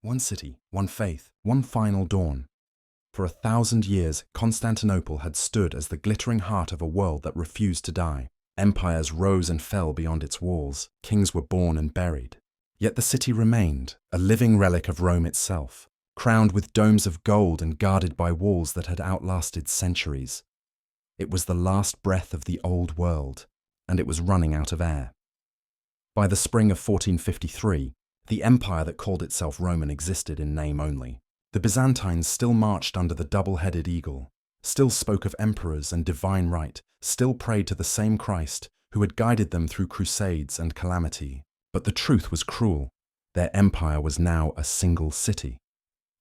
One city, one faith, one final dawn. For 1,000 years, Constantinople had stood as the glittering heart of a world that refused to die. Empires rose and fell beyond its walls. Kings were born and buried. Yet the city remained, a living relic of Rome itself, crowned with domes of gold and guarded by walls that had outlasted centuries. It was the last breath of the old world, and it was running out of air. By the spring of 1453, the empire that called itself Roman existed in name only. The Byzantines still marched under the double-headed eagle, still spoke of emperors and divine right, still prayed to the same Christ who had guided them through crusades and calamity. But the truth was cruel. Their empire was now a single city.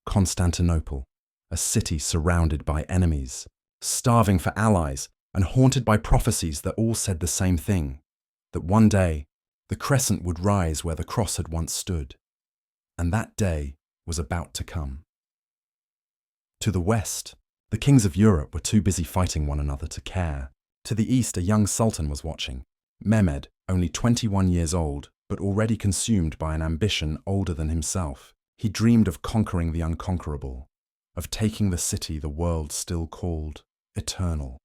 Constantinople, a city surrounded by enemies, starving for allies and haunted by prophecies that all said the same thing, that one day the crescent would rise where the cross had once stood. And that day was about to come. To the west, the kings of Europe were too busy fighting one another to care. To the east, a young sultan was watching. Mehmed, only 21 years old, but already consumed by an ambition older than himself. He dreamed of conquering the unconquerable, of taking the city the world still called eternal.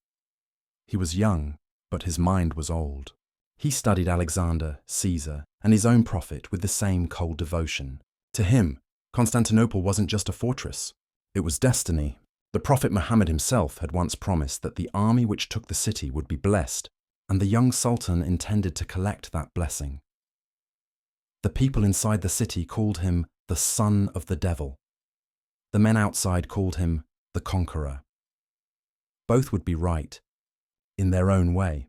He was young, but his mind was old. He studied Alexander, Caesar, and his own prophet with the same cold devotion. To him, Constantinople wasn't just a fortress. It was destiny. The prophet Muhammad himself had once promised that the army which took the city would be blessed, and the young sultan intended to collect that blessing. The people inside the city called him the son of the devil. The men outside called him the conqueror. Both would be right, in their own way.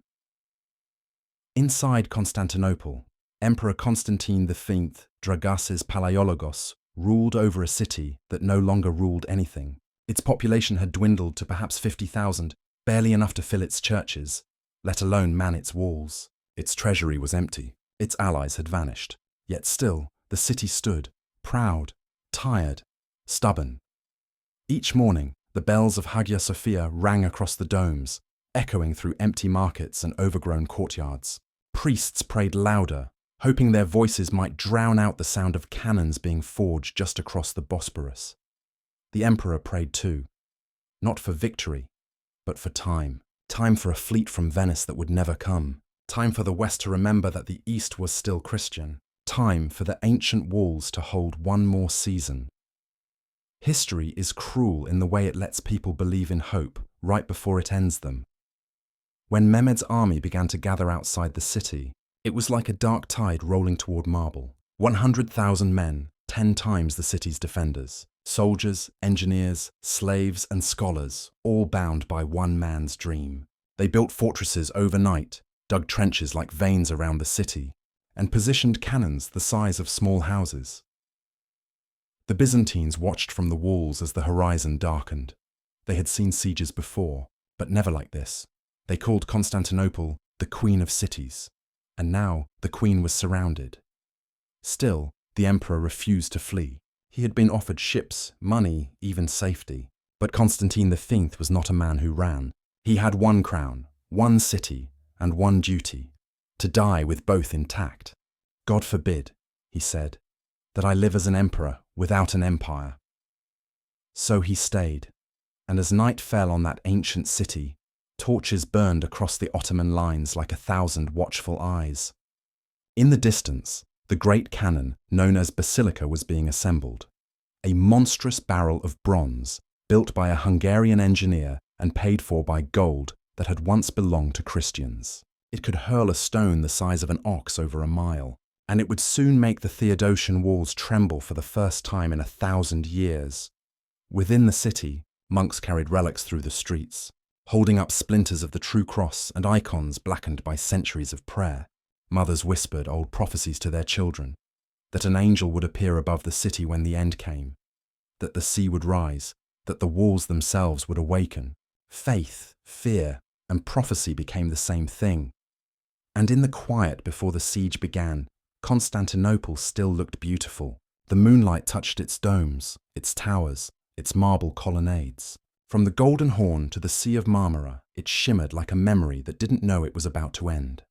Inside Constantinople, Emperor Constantine XI, Dragaces Palaiologos, ruled over a city that no longer ruled anything. Its population had dwindled to perhaps 50,000, barely enough to fill its churches, let alone man its walls. Its treasury was empty. Its allies had vanished. Yet still, the city stood, proud, tired, stubborn. Each morning, the bells of Hagia Sophia rang across the domes, echoing through empty markets and overgrown courtyards. Priests prayed louder, hoping their voices might drown out the sound of cannons being forged just across the Bosporus. The emperor prayed too, not for victory, but for time. Time for a fleet from Venice that would never come. Time for the West to remember that the East was still Christian. Time for the ancient walls to hold one more season. History is cruel in the way it lets people believe in hope right before it ends them. When Mehmed's army began to gather outside the city, it was like a dark tide rolling toward marble. 100,000 men, 10 times the city's defenders. Soldiers, engineers, slaves, and scholars, all bound by one man's dream. They built fortresses overnight, dug trenches like veins around the city, and positioned cannons the size of small houses. The Byzantines watched from the walls as the horizon darkened. They had seen sieges before, but never like this. They called Constantinople the Queen of Cities, and now the Queen was surrounded. Still, the emperor refused to flee. He had been offered ships, money, even safety. But Constantine V was not a man who ran. He had one crown, one city, and one duty: to die with both intact. God forbid, he said, that I live as an emperor without an empire. So he stayed, and as night fell on that ancient city, torches burned across the Ottoman lines like 1,000 watchful eyes. In the distance, the great cannon, known as Basilica, was being assembled. A monstrous barrel of bronze, built by a Hungarian engineer and paid for by gold that had once belonged to Christians. It could hurl a stone the size of an ox over a mile, and it would soon make the Theodosian walls tremble for the first time in 1,000 years. Within the city, monks carried relics through the streets, holding up splinters of the true cross and icons blackened by centuries of prayer. Mothers whispered old prophecies to their children, that an angel would appear above the city when the end came, that the sea would rise, that the walls themselves would awaken. Faith, fear, and prophecy became the same thing. And in the quiet before the siege began, Constantinople still looked beautiful. The moonlight touched its domes, its towers, its marble colonnades. From the Golden Horn to the Sea of Marmara, it shimmered like a memory that didn't know it was about to end.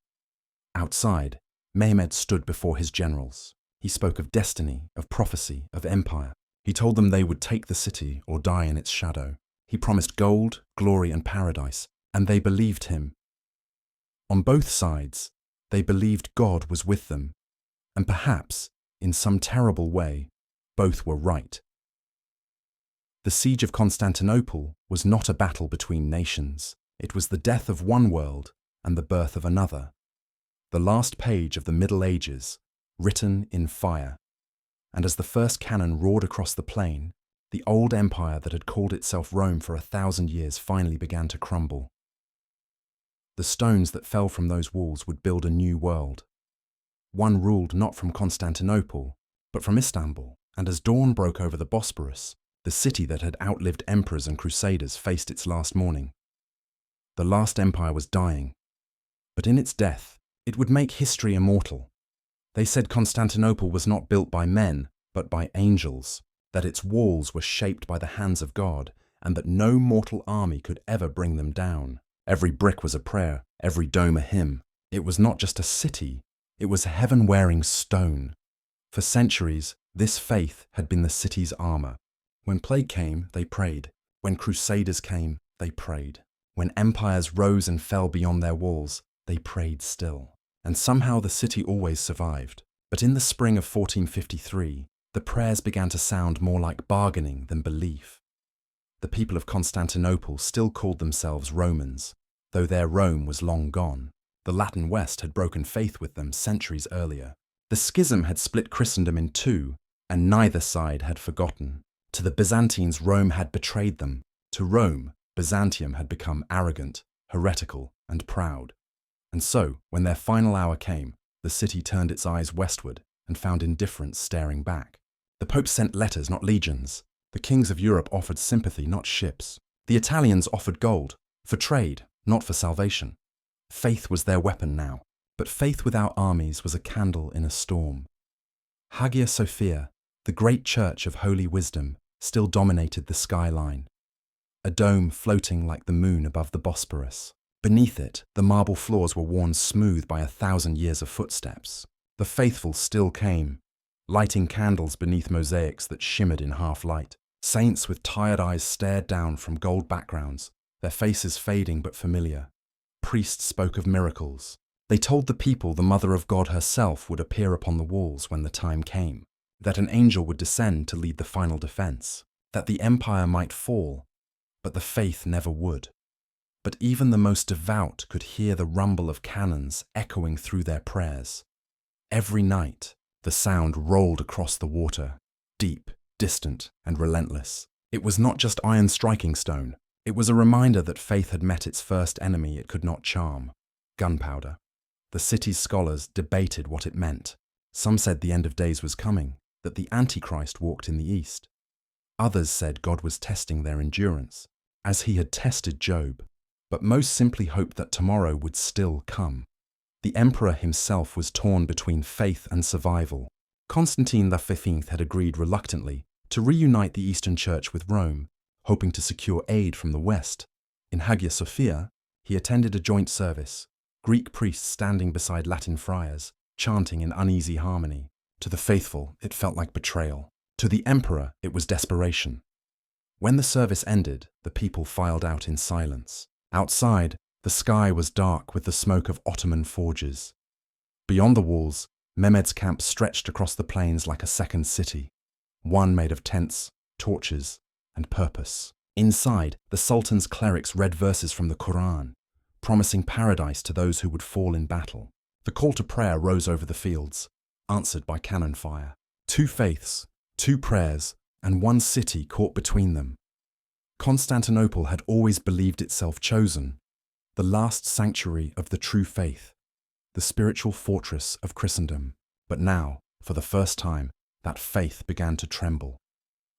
Outside, Mehmed stood before his generals. He spoke of destiny, of prophecy, of empire. He told them they would take the city or die in its shadow. He promised gold, glory, and paradise, and they believed him. On both sides, they believed God was with them, and perhaps, in some terrible way, both were right. The siege of Constantinople was not a battle between nations. It was the death of one world and the birth of another. The last page of the Middle Ages, written in fire. And as the first cannon roared across the plain, the old empire that had called itself Rome for 1,000 years finally began to crumble. The stones that fell from those walls would build a new world. One ruled not from Constantinople, but from Istanbul, and as dawn broke over the Bosporus, the city that had outlived emperors and crusaders faced its last morning. The last empire was dying, but in its death, it would make history immortal. They said Constantinople was not built by men, but by angels, that its walls were shaped by the hands of God, and that no mortal army could ever bring them down. Every brick was a prayer, every dome a hymn. It was not just a city, it was heaven-wearing stone. For centuries, this faith had been the city's armor. When plague came, they prayed. When crusaders came, they prayed. When empires rose and fell beyond their walls, they prayed still. And somehow the city always survived. But in the spring of 1453, the prayers began to sound more like bargaining than belief. The people of Constantinople still called themselves Romans, though their Rome was long gone. The Latin West had broken faith with them centuries earlier. The schism had split Christendom in two, and neither side had forgotten. To the Byzantines, Rome had betrayed them. To Rome, Byzantium had become arrogant, heretical, and proud. And so, when their final hour came, the city turned its eyes westward and found indifference staring back. The Pope sent letters, not legions. The kings of Europe offered sympathy, not ships. The Italians offered gold, for trade, not for salvation. Faith was their weapon now, but faith without armies was a candle in a storm. Hagia Sophia, the great church of holy wisdom, still dominated the skyline. A dome floating like the moon above the Bosporus. Beneath it, the marble floors were worn smooth by 1,000 years of footsteps. The faithful still came, lighting candles beneath mosaics that shimmered in half-light. Saints with tired eyes stared down from gold backgrounds, their faces fading but familiar. Priests spoke of miracles. They told the people the Mother of God herself would appear upon the walls when the time came, that an angel would descend to lead the final defense, that the empire might fall, but the faith never would. But even the most devout could hear the rumble of cannons echoing through their prayers. Every night, the sound rolled across the water, deep, distant, and relentless. It was not just iron striking stone. It was a reminder that faith had met its first enemy it could not charm, gunpowder. The city's scholars debated what it meant. Some said the end of days was coming, that the Antichrist walked in the east. Others said God was testing their endurance, as he had tested Job, but most simply hoped that tomorrow would still come. The emperor himself was torn between faith and survival. Constantine XI had agreed reluctantly to reunite the Eastern Church with Rome, hoping to secure aid from the West. In Hagia Sophia, he attended a joint service, Greek priests standing beside Latin friars, chanting in uneasy harmony. To the faithful, it felt like betrayal. To the emperor, it was desperation. When the service ended, the people filed out in silence. Outside, the sky was dark with the smoke of Ottoman forges. Beyond the walls, Mehmed's camp stretched across the plains like a second city, one made of tents, torches, and purpose. Inside, the Sultan's clerics read verses from the Quran, promising paradise to those who would fall in battle. The call to prayer rose over the fields, answered by cannon fire. Two faiths, two prayers, and one city caught between them. Constantinople had always believed itself chosen, the last sanctuary of the true faith, the spiritual fortress of Christendom. But now, for the first time, that faith began to tremble.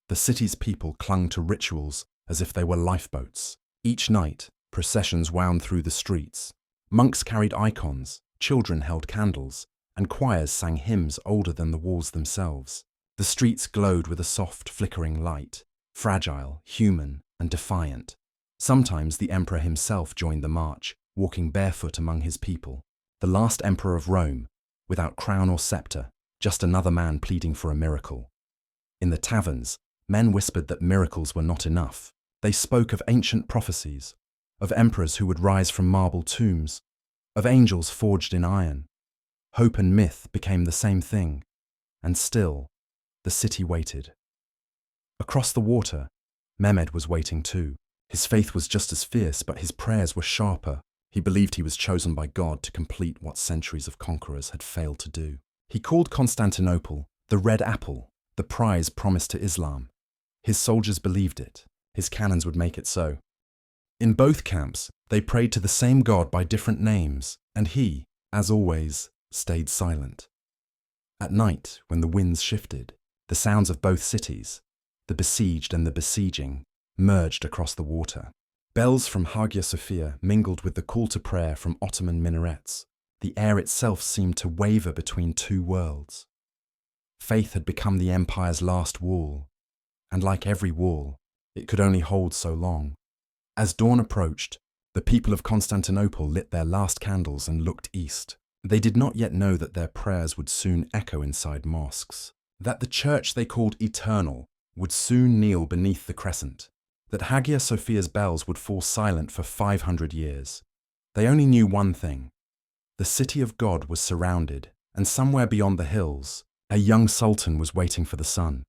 The city's people clung to rituals as if they were lifeboats. Each night, processions wound through the streets. Monks carried icons, children held candles, and choirs sang hymns older than the walls themselves. The streets glowed with a soft, flickering light, fragile, human, and defiant. Sometimes the emperor himself joined the march, walking barefoot among his people. The last emperor of Rome, without crown or scepter, just another man pleading for a miracle. In the taverns, men whispered that miracles were not enough. They spoke of ancient prophecies, of emperors who would rise from marble tombs, of angels forged in iron. Hope and myth became the same thing, and still, the city waited. Across the water, Mehmed was waiting too. His faith was just as fierce, but his prayers were sharper. He believed he was chosen by God to complete what centuries of conquerors had failed to do. He called Constantinople the Red Apple, the prize promised to Islam. His soldiers believed it. His cannons would make it so. In both camps, they prayed to the same God by different names, and he, as always, stayed silent. At night, when the winds shifted, the sounds of both cities, the besieged and the besieging, merged across the water. Bells from Hagia Sophia mingled with the call to prayer from Ottoman minarets. The air itself seemed to waver between two worlds. Faith had become the empire's last wall, and like every wall, it could only hold so long. As dawn approached, the people of Constantinople lit their last candles and looked east. They did not yet know that their prayers would soon echo inside mosques, that the church they called eternal would soon kneel beneath the crescent, that Hagia Sophia's bells would fall silent for 500 years. They only knew one thing. The city of God was surrounded, and somewhere beyond the hills, a young sultan was waiting for the sun.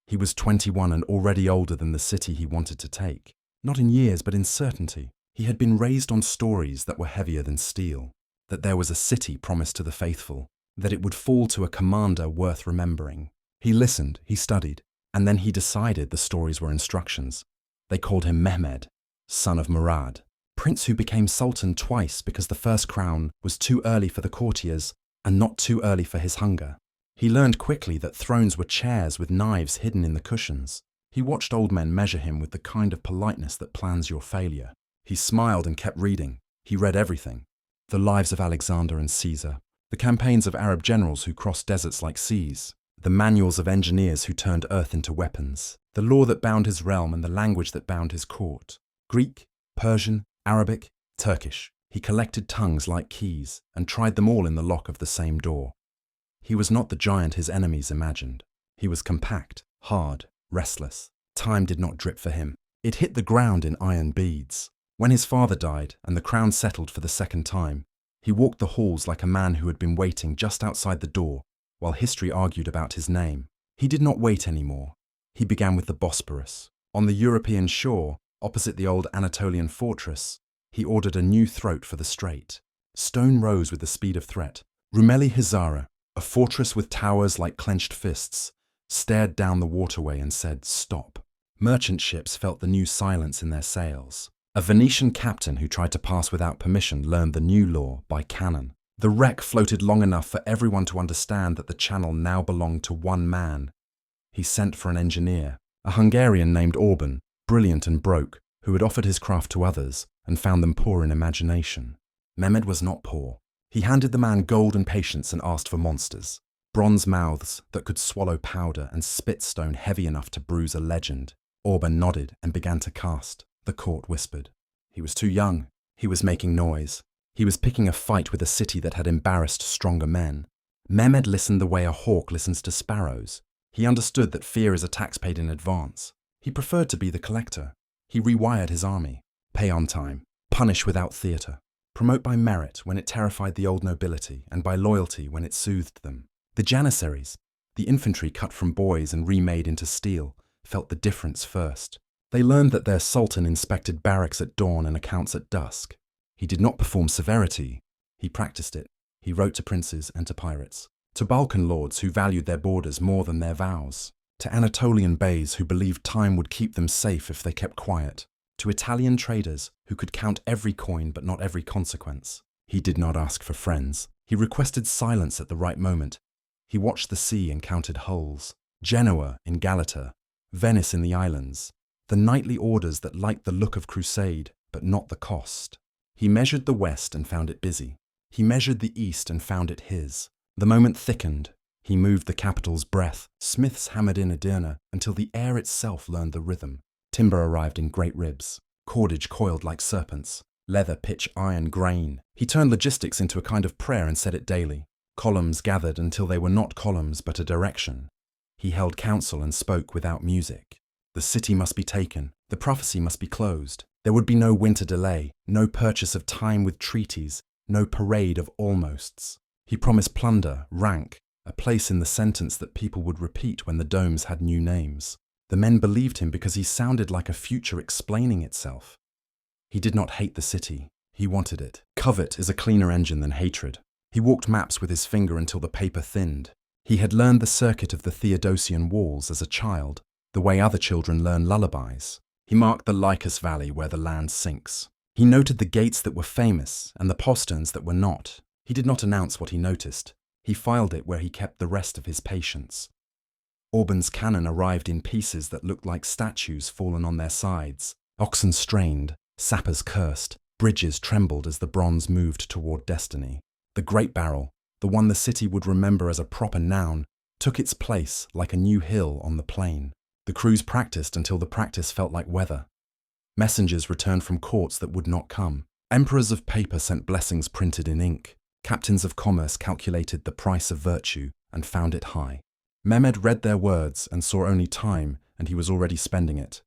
He was 21 and already older than the city he wanted to take. Not in years, but in certainty. He had been raised on stories that were heavier than steel, that there was a city promised to the faithful, that it would fall to a commander worth remembering. He listened, he studied, and then he decided the stories were instructions. They called him Mehmed, son of Murad, prince who became sultan twice because the first crown was too early for the courtiers and not too early for his hunger. He learned quickly that thrones were chairs with knives hidden in the cushions. He watched old men measure him with the kind of politeness that plans your failure. He smiled and kept reading. He read everything. The lives of Alexander and Caesar, the campaigns of Arab generals who crossed deserts like seas, the manuals of engineers who turned earth into weapons, the law that bound his realm and the language that bound his court. Greek, Persian, Arabic, Turkish. He collected tongues like keys and tried them all in the lock of the same door. He was not the giant his enemies imagined. He was compact, hard, restless. Time did not drip for him. It hit the ground in iron beads. When his father died and the crown settled for the second time, he walked the halls like a man who had been waiting just outside the door while history argued about his name. He did not wait anymore. He began with the Bosporus. On the European shore, opposite the old Anatolian fortress, he ordered a new throat for the strait. Stone rose with the speed of threat. Rumeli Hizara, a fortress with towers like clenched fists, stared down the waterway and said, "Stop." Merchant ships felt the new silence in their sails. A Venetian captain who tried to pass without permission learned the new law by canon. The wreck floated long enough for everyone to understand that the channel now belonged to one man. He sent for an engineer, a Hungarian named Orban, brilliant and broke, who had offered his craft to others and found them poor in imagination. Mehmed was not poor. He handed the man gold and patience and asked for monsters. Bronze mouths that could swallow powder and spit stone heavy enough to bruise a legend. Orban nodded and began to cast. The court whispered. He was too young. He was making noise. He was picking a fight with a city that had embarrassed stronger men. Mehmed listened the way a hawk listens to sparrows. He understood that fear is a tax paid in advance. He preferred to be the collector. He rewired his army. Pay on time. Punish without theatre. Promote by merit when it terrified the old nobility, and by loyalty when it soothed them. The janissaries, the infantry cut from boys and remade into steel, felt the difference first. They learned that their sultan inspected barracks at dawn and accounts at dusk. He did not perform severity. He practiced it. He wrote to princes and to pirates, to Balkan lords who valued their borders more than their vows, to Anatolian beys who believed time would keep them safe if they kept quiet, to Italian traders who could count every coin but not every consequence. He did not ask for friends. He requested silence at the right moment. He watched the sea and counted hulls. Genoa in Galata, Venice in the islands. The nightly orders that liked the look of crusade, but not the cost. He measured the west and found it busy. He measured the east and found it his. The moment thickened. He moved the capital's breath. Smiths hammered in Edirne until the air itself learned the rhythm. Timber arrived in great ribs. Cordage coiled like serpents. Leather, pitch, iron, grain. He turned logistics into a kind of prayer and said it daily. Columns gathered until they were not columns but a direction. He held council and spoke without music. The city must be taken. The prophecy must be closed. There would be no winter delay, no purchase of time with treaties, no parade of almosts. He promised plunder, rank, a place in the sentence that people would repeat when the domes had new names. The men believed him because he sounded like a future explaining itself. He did not hate the city. He wanted it. Covet is a cleaner engine than hatred. He walked maps with his finger until the paper thinned. He had learned the circuit of the Theodosian walls as a child, the way other children learn lullabies. He marked the Lycus Valley where the land sinks. He noted the gates that were famous and the posterns that were not. He did not announce what he noticed. He filed it where he kept the rest of his patience. Auburn's cannon arrived in pieces that looked like statues fallen on their sides. Oxen strained, sappers cursed, bridges trembled as the bronze moved toward destiny. The great barrel, the one the city would remember as a proper noun, took its place like a new hill on the plain. The crews practiced until the practice felt like weather. Messengers returned from courts that would not come. Emperors of paper sent blessings printed in ink. Captains of commerce calculated the price of virtue and found it high. Mehmed read their words and saw only time, and he was already spending it.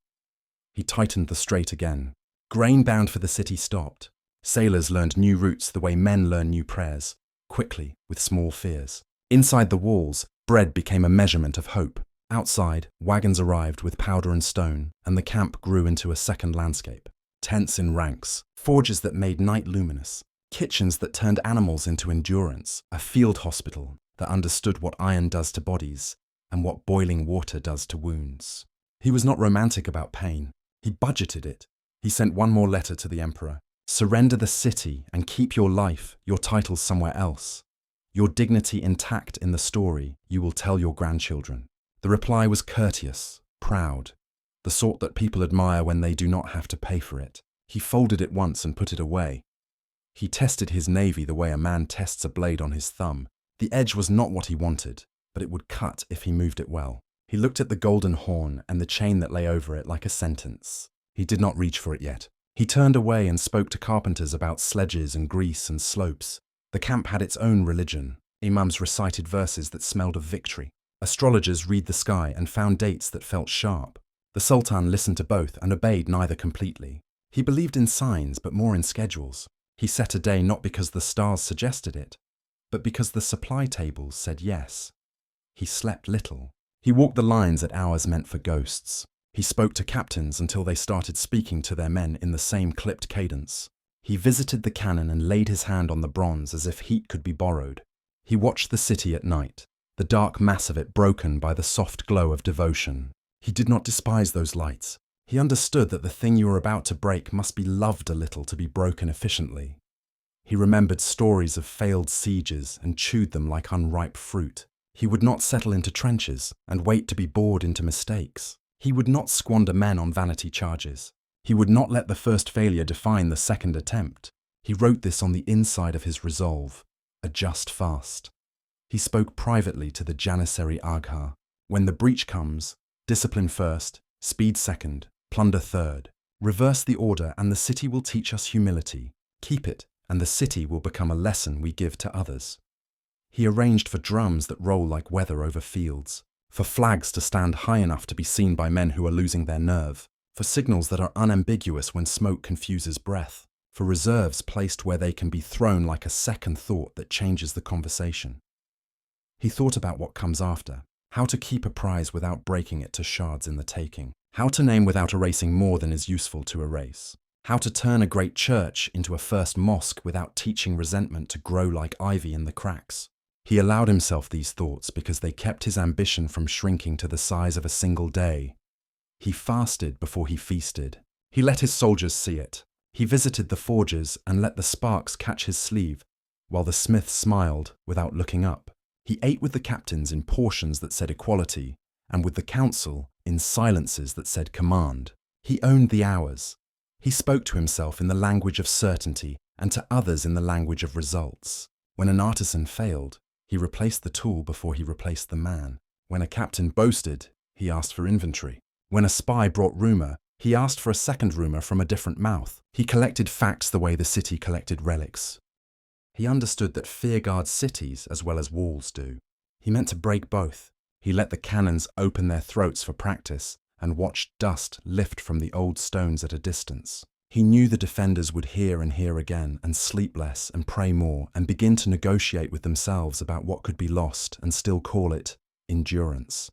He tightened the strait again. Grain bound for the city stopped. Sailors learned new routes the way men learn new prayers, quickly, with small fears. Inside the walls, bread became a measurement of hope. Outside, wagons arrived with powder and stone, and the camp grew into a second landscape. Tents in ranks, forges that made night luminous, kitchens that turned animals into endurance, a field hospital that understood what iron does to bodies and what boiling water does to wounds. He was not romantic about pain. He budgeted it. He sent one more letter to the emperor. Surrender the city and keep your life, your titles somewhere else. Your dignity intact in the story you will tell your grandchildren. The reply was courteous, proud, the sort that people admire when they do not have to pay for it. He folded it once and put it away. He tested his navy the way a man tests a blade on his thumb. The edge was not what he wanted, but it would cut if he moved it well. He looked at the golden horn and the chain that lay over it like a sentence. He did not reach for it yet. He turned away and spoke to carpenters about sledges and grease and slopes. The camp had its own religion. Imams recited verses that smelled of victory. Astrologers read the sky and found dates that felt sharp. The sultan listened to both and obeyed neither completely. He believed in signs, but more in schedules. He set a day not because the stars suggested it, but because the supply tables said yes. He slept little. He walked the lines at hours meant for ghosts. He spoke to captains until they started speaking to their men in the same clipped cadence. He visited the cannon and laid his hand on the bronze as if heat could be borrowed. He watched the city at night, the dark mass of it broken by the soft glow of devotion. He did not despise those lights. He understood that the thing you were about to break must be loved a little to be broken efficiently. He remembered stories of failed sieges and chewed them like unripe fruit. He would not settle into trenches and wait to be bored into mistakes. He would not squander men on vanity charges. He would not let the first failure define the second attempt. He wrote this on the inside of his resolve, adjust fast. He spoke privately to the Janissary Agha. When the breach comes, discipline first, speed second, plunder third. Reverse the order and the city will teach us humility. Keep it, and the city will become a lesson we give to others. He arranged for drums that roll like weather over fields, for flags to stand high enough to be seen by men who are losing their nerve, for signals that are unambiguous when smoke confuses breath, for reserves placed where they can be thrown like a second thought that changes the conversation. He thought about what comes after, how to keep a prize without breaking it to shards in the taking, how to name without erasing more than is useful to erase, how to turn a great church into a first mosque without teaching resentment to grow like ivy in the cracks. He allowed himself these thoughts because they kept his ambition from shrinking to the size of a single day. He fasted before he feasted. He let his soldiers see it. He visited the forges and let the sparks catch his sleeve, while the smith smiled without looking up. He ate with the captains in portions that said equality, and with the council in silences that said command. He owned the hours. He spoke to himself in the language of certainty and to others in the language of results. When an artisan failed, he replaced the tool before he replaced the man. When a captain boasted, he asked for inventory. When a spy brought rumor, he asked for a second rumor from a different mouth. He collected facts the way the city collected relics. He understood that fear guards cities as well as walls do. He meant to break both. He let the cannons open their throats for practice and watched dust lift from the old stones at a distance. He knew the defenders would hear and hear again and sleep less and pray more and begin to negotiate with themselves about what could be lost and still call it endurance.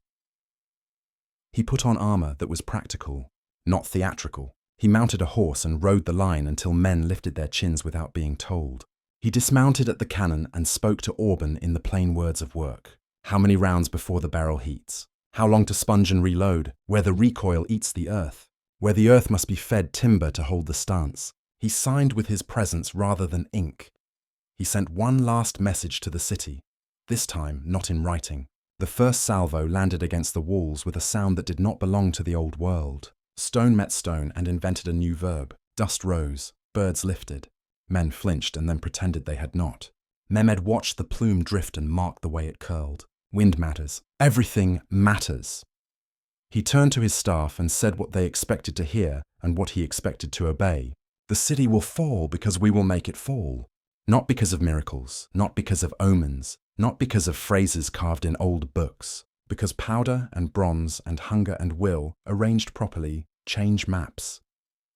He put on armor that was practical, not theatrical. He mounted a horse and rode the line until men lifted their chins without being told. He dismounted at the cannon and spoke to Orban in the plain words of work. How many rounds before the barrel heats? How long to sponge and reload? Where the recoil eats the earth? Where the earth must be fed timber to hold the stance? He signed with his presence rather than ink. He sent one last message to the city, this time not in writing. The first salvo landed against the walls with a sound that did not belong to the old world. Stone met stone and invented a new verb. Dust rose, birds lifted. Men flinched and then pretended they had not. Mehmed watched the plume drift and marked the way it curled. Wind matters. Everything matters. He turned to his staff and said what they expected to hear and what he expected to obey. The city will fall because we will make it fall. Not because of miracles, not because of omens, not because of phrases carved in old books, because powder and bronze and hunger and will, arranged properly, change maps.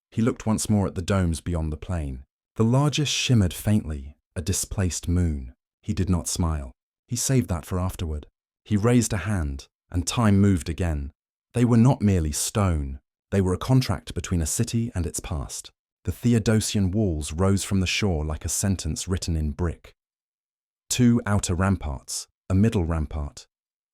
He looked once more at the domes beyond the plain. The largest shimmered faintly, a displaced moon. He did not smile. He saved that for afterward. He raised a hand, and time moved again. They were not merely stone. They were a contract between a city and its past. The Theodosian walls rose from the shore like a sentence written in brick. 2 outer ramparts, a middle rampart.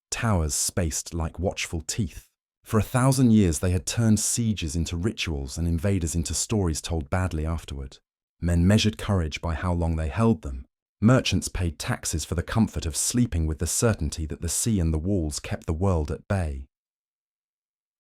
Towers spaced like watchful teeth. For 1,000 years they had turned sieges into rituals and invaders into stories told badly afterward. Men measured courage by how long they held them. Merchants paid taxes for the comfort of sleeping with the certainty that the sea and the walls kept the world at bay.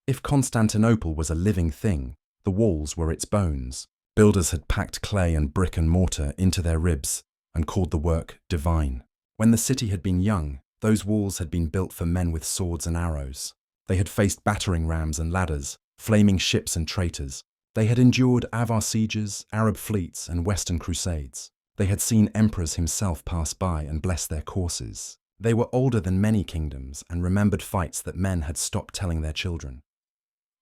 If Constantinople was a living thing, the walls were its bones. Builders had packed clay and brick and mortar into their ribs and called the work divine. When the city had been young, those walls had been built for men with swords and arrows. They had faced battering rams and ladders, flaming ships and traitors. They had endured Avar sieges, Arab fleets, and Western crusades. They had seen emperors himself pass by and bless their courses. They were older than many kingdoms and remembered fights that men had stopped telling their children.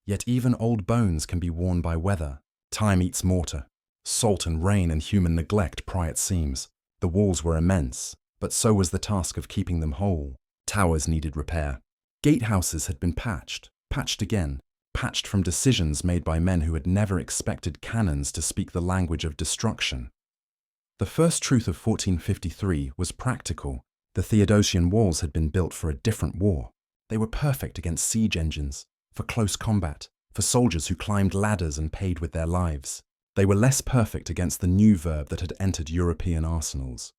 Yet even old bones can be worn by weather. Time eats mortar. Salt and rain and human neglect pry at seams. The walls were immense, but so was the task of keeping them whole. Towers needed repair. Gatehouses had been patched again, patched from decisions made by men who had never expected cannons to speak the language of destruction. The first truth of 1453 was practical. The Theodosian walls had been built for a different war. They were perfect against siege engines, for close combat, for soldiers who climbed ladders and paid with their lives. They were less perfect against the new verb that had entered European arsenals.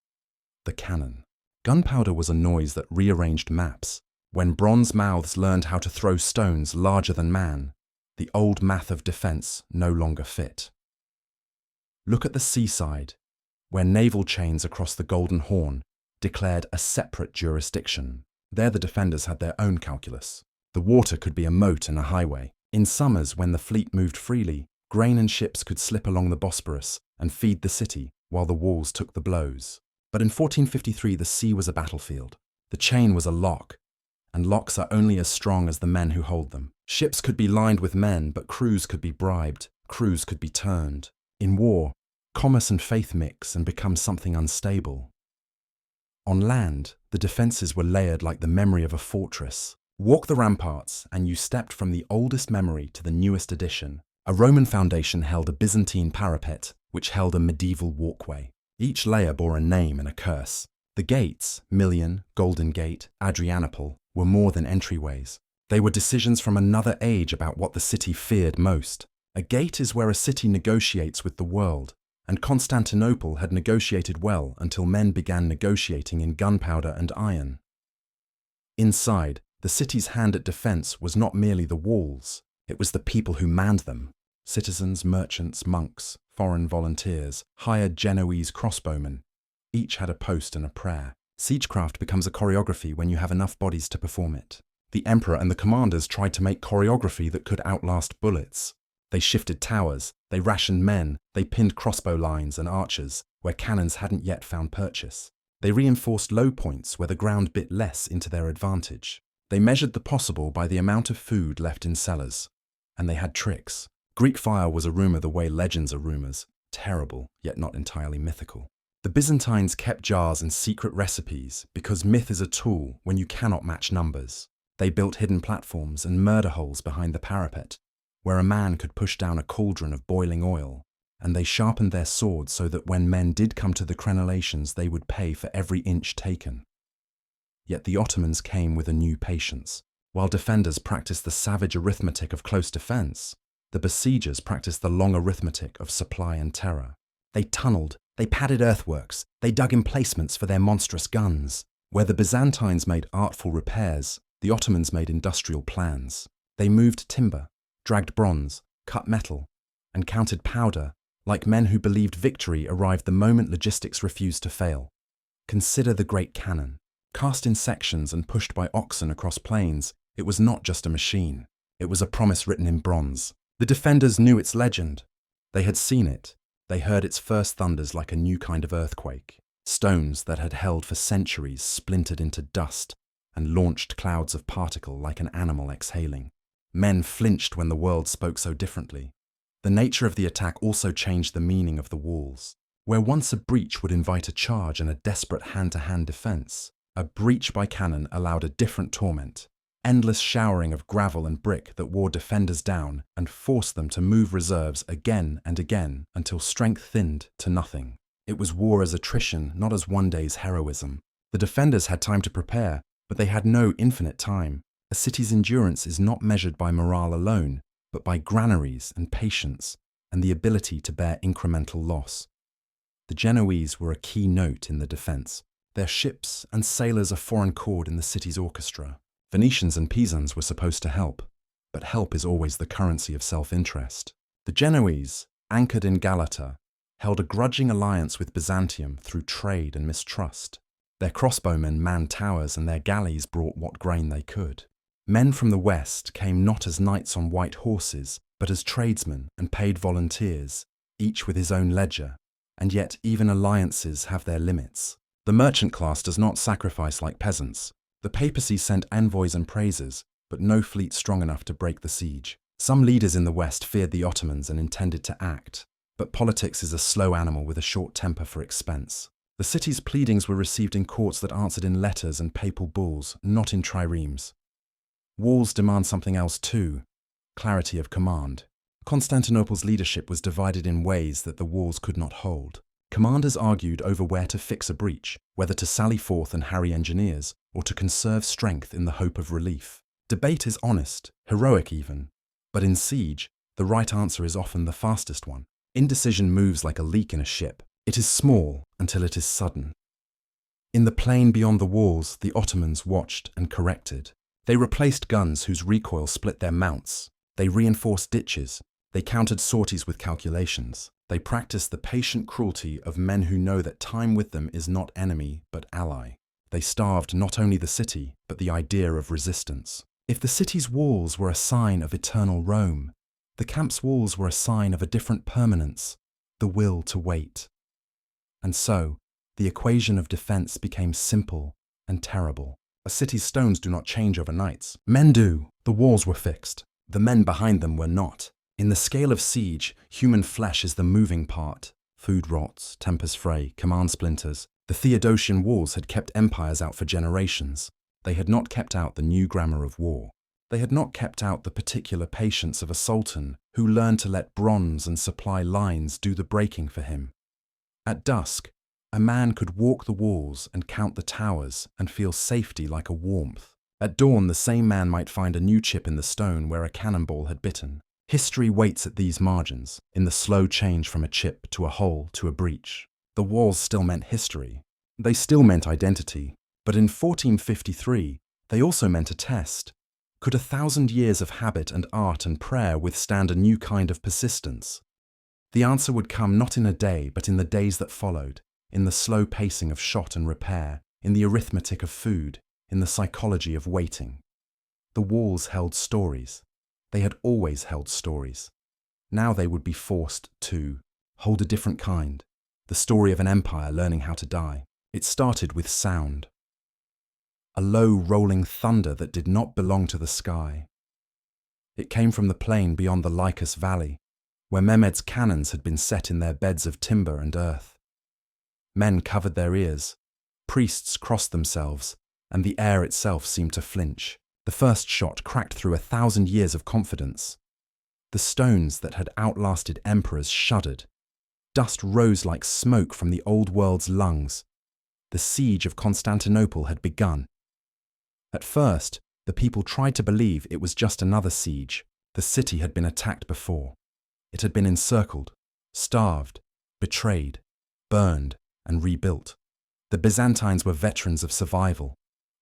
The cannon. Gunpowder was a noise that rearranged maps. When bronze mouths learned how to throw stones larger than man, the old math of defense no longer fit. Look at the seaside, where naval chains across the Golden Horn declared a separate jurisdiction. There the defenders had their own calculus. The water could be a moat and a highway. In summers, when the fleet moved freely, grain and ships could slip along the Bosporus and feed the city while the walls took the blows. But in 1453 the sea was a battlefield. The chain was a lock, and locks are only as strong as the men who hold them. Ships could be lined with men, but crews could be bribed, crews could be turned. In war, commerce and faith mix and become something unstable. On land, the defences were layered like the memory of a fortress. Walk the ramparts, and you stepped from the oldest memory to the newest addition. A Roman foundation held a Byzantine parapet, which held a medieval walkway. Each layer bore a name and a curse. The gates, Million, Golden Gate, Adrianople, were more than entryways. They were decisions from another age about what the city feared most. A gate is where a city negotiates with the world, and Constantinople had negotiated well until men began negotiating in gunpowder and iron. Inside, the city's hand at defense was not merely the walls, it was the people who manned them. Citizens, merchants, monks, foreign volunteers, hired Genoese crossbowmen. Each had a post and a prayer. Siegecraft becomes a choreography when you have enough bodies to perform it. The emperor and the commanders tried to make choreography that could outlast bullets. They shifted towers, They rationed men, they pinned crossbow lines and archers where cannons hadn't yet found purchase. They reinforced low points where the ground bit less into their advantage. They measured the possible by the amount of food left in cellars. And they had tricks. Greek fire was a rumor the way legends are rumors, terrible, yet not entirely mythical. The Byzantines kept jars and secret recipes because myth is a tool when you cannot match numbers. They built hidden platforms and murder holes behind the parapet, where a man could push down a cauldron of boiling oil, and they sharpened their swords so that when men did come to the crenellations, they would pay for every inch taken. Yet the Ottomans came with a new patience. While defenders practiced the savage arithmetic of close defense, the besiegers practiced the long arithmetic of supply and terror. They tunneled, they padded earthworks, they dug emplacements for their monstrous guns. Where the Byzantines made artful repairs, the Ottomans made industrial plans. They moved timber, dragged bronze, cut metal, and counted powder, like men who believed victory arrived the moment logistics refused to fail. Consider the great cannon. Cast in sections and pushed by oxen across plains, it was not just a machine. It was a promise written in bronze. The defenders knew its legend. They had seen it. They heard its first thunders like a new kind of earthquake. Stones that had held for centuries splintered into dust and launched clouds of particle like an animal exhaling. Men flinched when the world spoke so differently. The nature of the attack also changed the meaning of the walls. Where once a breach would invite a charge and a desperate hand-to-hand defense, a breach by cannon allowed a different torment. Endless showering of gravel and brick that wore defenders down and forced them to move reserves again and again until strength thinned to nothing. It was war as attrition, not as one day's heroism. The defenders had time to prepare, but they had no infinite time. A city's endurance is not measured by morale alone, but by granaries and patience and the ability to bear incremental loss. The Genoese were a key note in the defense. Their ships and sailors a foreign chord in the city's orchestra. Venetians and Pisans were supposed to help, but help is always the currency of self-interest. The Genoese, anchored in Galata, held a grudging alliance with Byzantium through trade and mistrust. Their crossbowmen manned towers and their galleys brought what grain they could. Men from the west came not as knights on white horses, but as tradesmen and paid volunteers, each with his own ledger, and yet even alliances have their limits. The merchant class does not sacrifice like peasants. The papacy sent envoys and praisers, but no fleet strong enough to break the siege. Some leaders in the West feared the Ottomans and intended to act, but politics is a slow animal with a short temper for expense. The city's pleadings were received in courts that answered in letters and papal bulls, not in triremes. Walls demand something else too: clarity of command. Constantinople's leadership was divided in ways that the walls could not hold. Commanders argued over where to fix a breach, whether to sally forth and harry engineers, or to conserve strength in the hope of relief. Debate is honest, heroic even. But in siege, the right answer is often the fastest one. Indecision moves like a leak in a ship. It is small until it is sudden. In the plain beyond the walls, the Ottomans watched and corrected. They replaced guns whose recoil split their mounts. They reinforced ditches. They countered sorties with calculations. They practiced the patient cruelty of men who know that time with them is not enemy but ally. They starved not only the city, but the idea of resistance. If the city's walls were a sign of eternal Rome, the camp's walls were a sign of a different permanence, the will to wait. And so, the equation of defense became simple and terrible. A city's stones do not change overnight. Men do. The walls were fixed. The men behind them were not. In the scale of siege, human flesh is the moving part. Food rots, tempers fray, command splinters. The Theodosian walls had kept empires out for generations. They had not kept out the new grammar of war. They had not kept out the particular patience of a sultan who learned to let bronze and supply lines do the breaking for him. At dusk, a man could walk the walls and count the towers and feel safety like a warmth. At dawn, the same man might find a new chip in the stone where a cannonball had bitten. History waits at these margins, in the slow change from a chip to a hole to a breach. The walls still meant history. They still meant identity. But in 1453, they also meant a test. Could 1,000 years of habit and art and prayer withstand a new kind of persistence? The answer would come not in a day, but in the days that followed, in the slow pacing of shot and repair, in the arithmetic of food, in the psychology of waiting. The walls held stories. They had always held stories. Now they would be forced to hold a different kind, the story of an empire learning how to die. It started with sound. A low, rolling thunder that did not belong to the sky. It came from the plain beyond the Lycus Valley, where Mehmed's cannons had been set in their beds of timber and earth. Men covered their ears, priests crossed themselves, and the air itself seemed to flinch. The first shot cracked through 1,000 years of confidence. The stones that had outlasted emperors shuddered. Dust rose like smoke from the old world's lungs. The siege of Constantinople had begun. At first, the people tried to believe it was just another siege. The city had been attacked before. It had been encircled, starved, betrayed, burned, and rebuilt. The Byzantines were veterans of survival.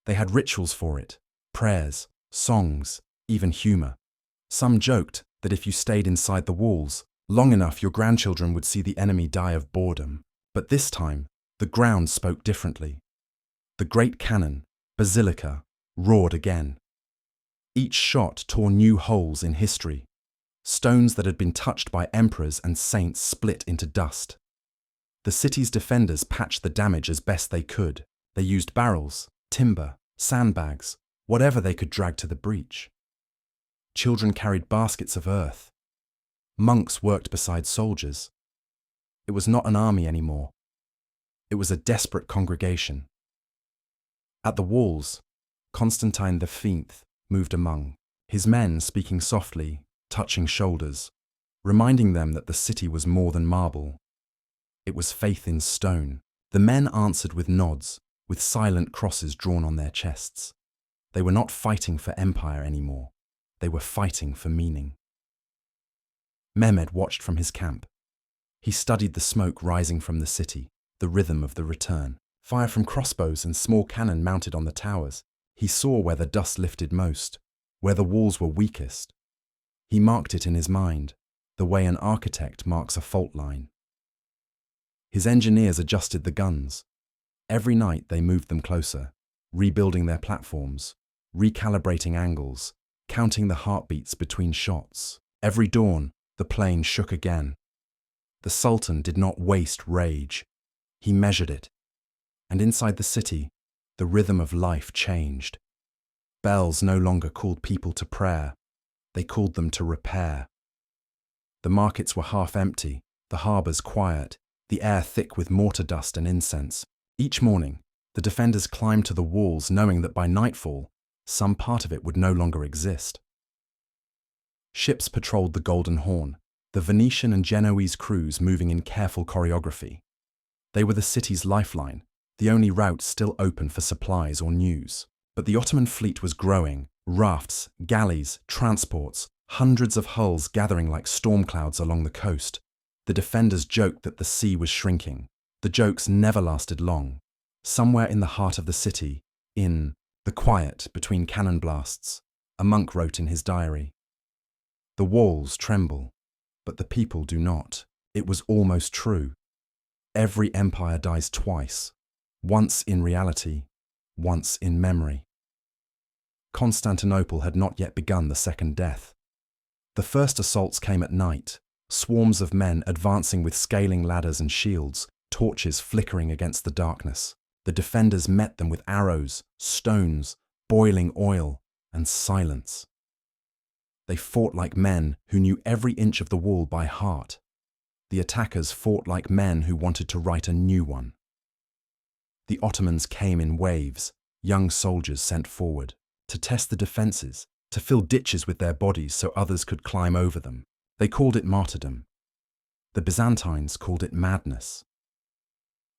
They had rituals for it, prayers, songs, even humor. Some joked that if you stayed inside the walls long enough, your grandchildren would see the enemy die of boredom. But this time, the ground spoke differently. The great cannon, basilica, roared again. Each shot tore new holes in history. Stones that had been touched by emperors and saints split into dust. The city's defenders patched the damage as best they could. They used barrels, timber, sandbags, whatever they could drag to the breach. Children carried baskets of earth. Monks worked beside soldiers. It was not an army anymore. It was a desperate congregation. At the walls, Constantine XI moved among, his men speaking softly, touching shoulders, reminding them that the city was more than marble. It was faith in stone. The men answered with nods, with silent crosses drawn on their chests. They were not fighting for empire anymore. They were fighting for meaning. Mehmed watched from his camp. He studied the smoke rising from the city, the rhythm of the return. Fire from crossbows and small cannon mounted on the towers. He saw where the dust lifted most, where the walls were weakest. He marked it in his mind, the way an architect marks a fault line. His engineers adjusted the guns. Every night they moved them closer, rebuilding their platforms, recalibrating angles, counting the heartbeats between shots. Every dawn, the plain shook again. The Sultan did not waste rage. He measured it. And inside the city, the rhythm of life changed. Bells no longer called people to prayer. They called them to repair. The markets were half empty, the harbours quiet, the air thick with mortar dust and incense. Each morning, the defenders climbed to the walls knowing that by nightfall, some part of it would no longer exist. Ships patrolled the Golden Horn, the Venetian and Genoese crews moving in careful choreography. They were the city's lifeline, the only route still open for supplies or news. But the Ottoman fleet was growing, rafts, galleys, transports, hundreds of hulls gathering like storm clouds along the coast. The defenders joked that the sea was shrinking. The jokes never lasted long. Somewhere in the heart of the city, in the quiet between cannon blasts, a monk wrote in his diary, "The walls tremble, but the people do not." It was almost true. Every empire dies twice, once in reality, once in memory. Constantinople had not yet begun the second death. The first assaults came at night, swarms of men advancing with scaling ladders and shields, torches flickering against the darkness. The defenders met them with arrows, stones, boiling oil, and silence. They fought like men who knew every inch of the wall by heart. The attackers fought like men who wanted to write a new one. The Ottomans came in waves, young soldiers sent forward, to test the defences, to fill ditches with their bodies so others could climb over them. They called it martyrdom. The Byzantines called it madness.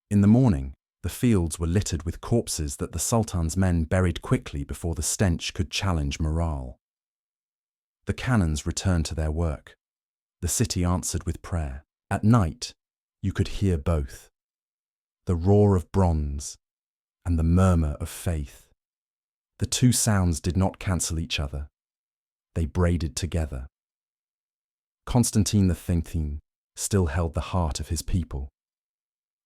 In the morning, the fields were littered with corpses that the Sultan's men buried quickly before the stench could challenge morale. The cannons returned to their work. The city answered with prayer. At night, you could hear both. The roar of bronze and the murmur of faith. The two sounds did not cancel each other. They braided together. Constantine XI still held the heart of his people.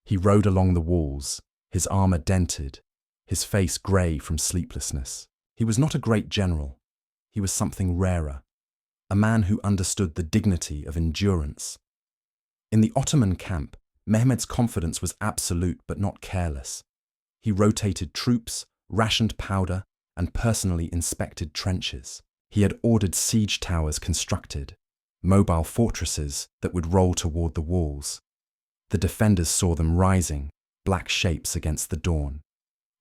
He rode along the walls, his armour dented, his face grey from sleeplessness. He was not a great general. He was something rarer, a man who understood the dignity of endurance. In the Ottoman camp, Mehmed's confidence was absolute but not careless. He rotated troops, rationed powder, and personally inspected trenches. He had ordered siege towers constructed, mobile fortresses that would roll toward the walls. The defenders saw them rising, black shapes against the dawn.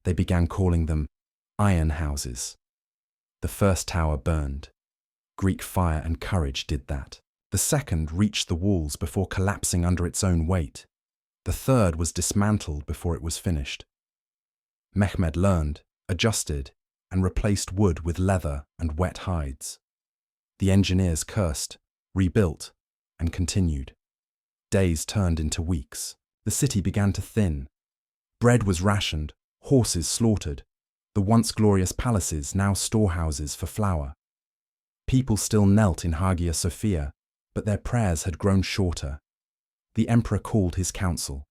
They began calling them iron houses. The first tower burned. Greek fire and courage did that. The second reached the walls before collapsing under its own weight. The third was dismantled before it was finished. Mehmed learned, adjusted, and replaced wood with leather and wet hides. The engineers cursed, rebuilt, and continued. Days turned into weeks. The city began to thin. Bread was rationed, horses slaughtered, the once glorious palaces now storehouses for flour. People still knelt in Hagia Sophia, but their prayers had grown shorter. The emperor called his council.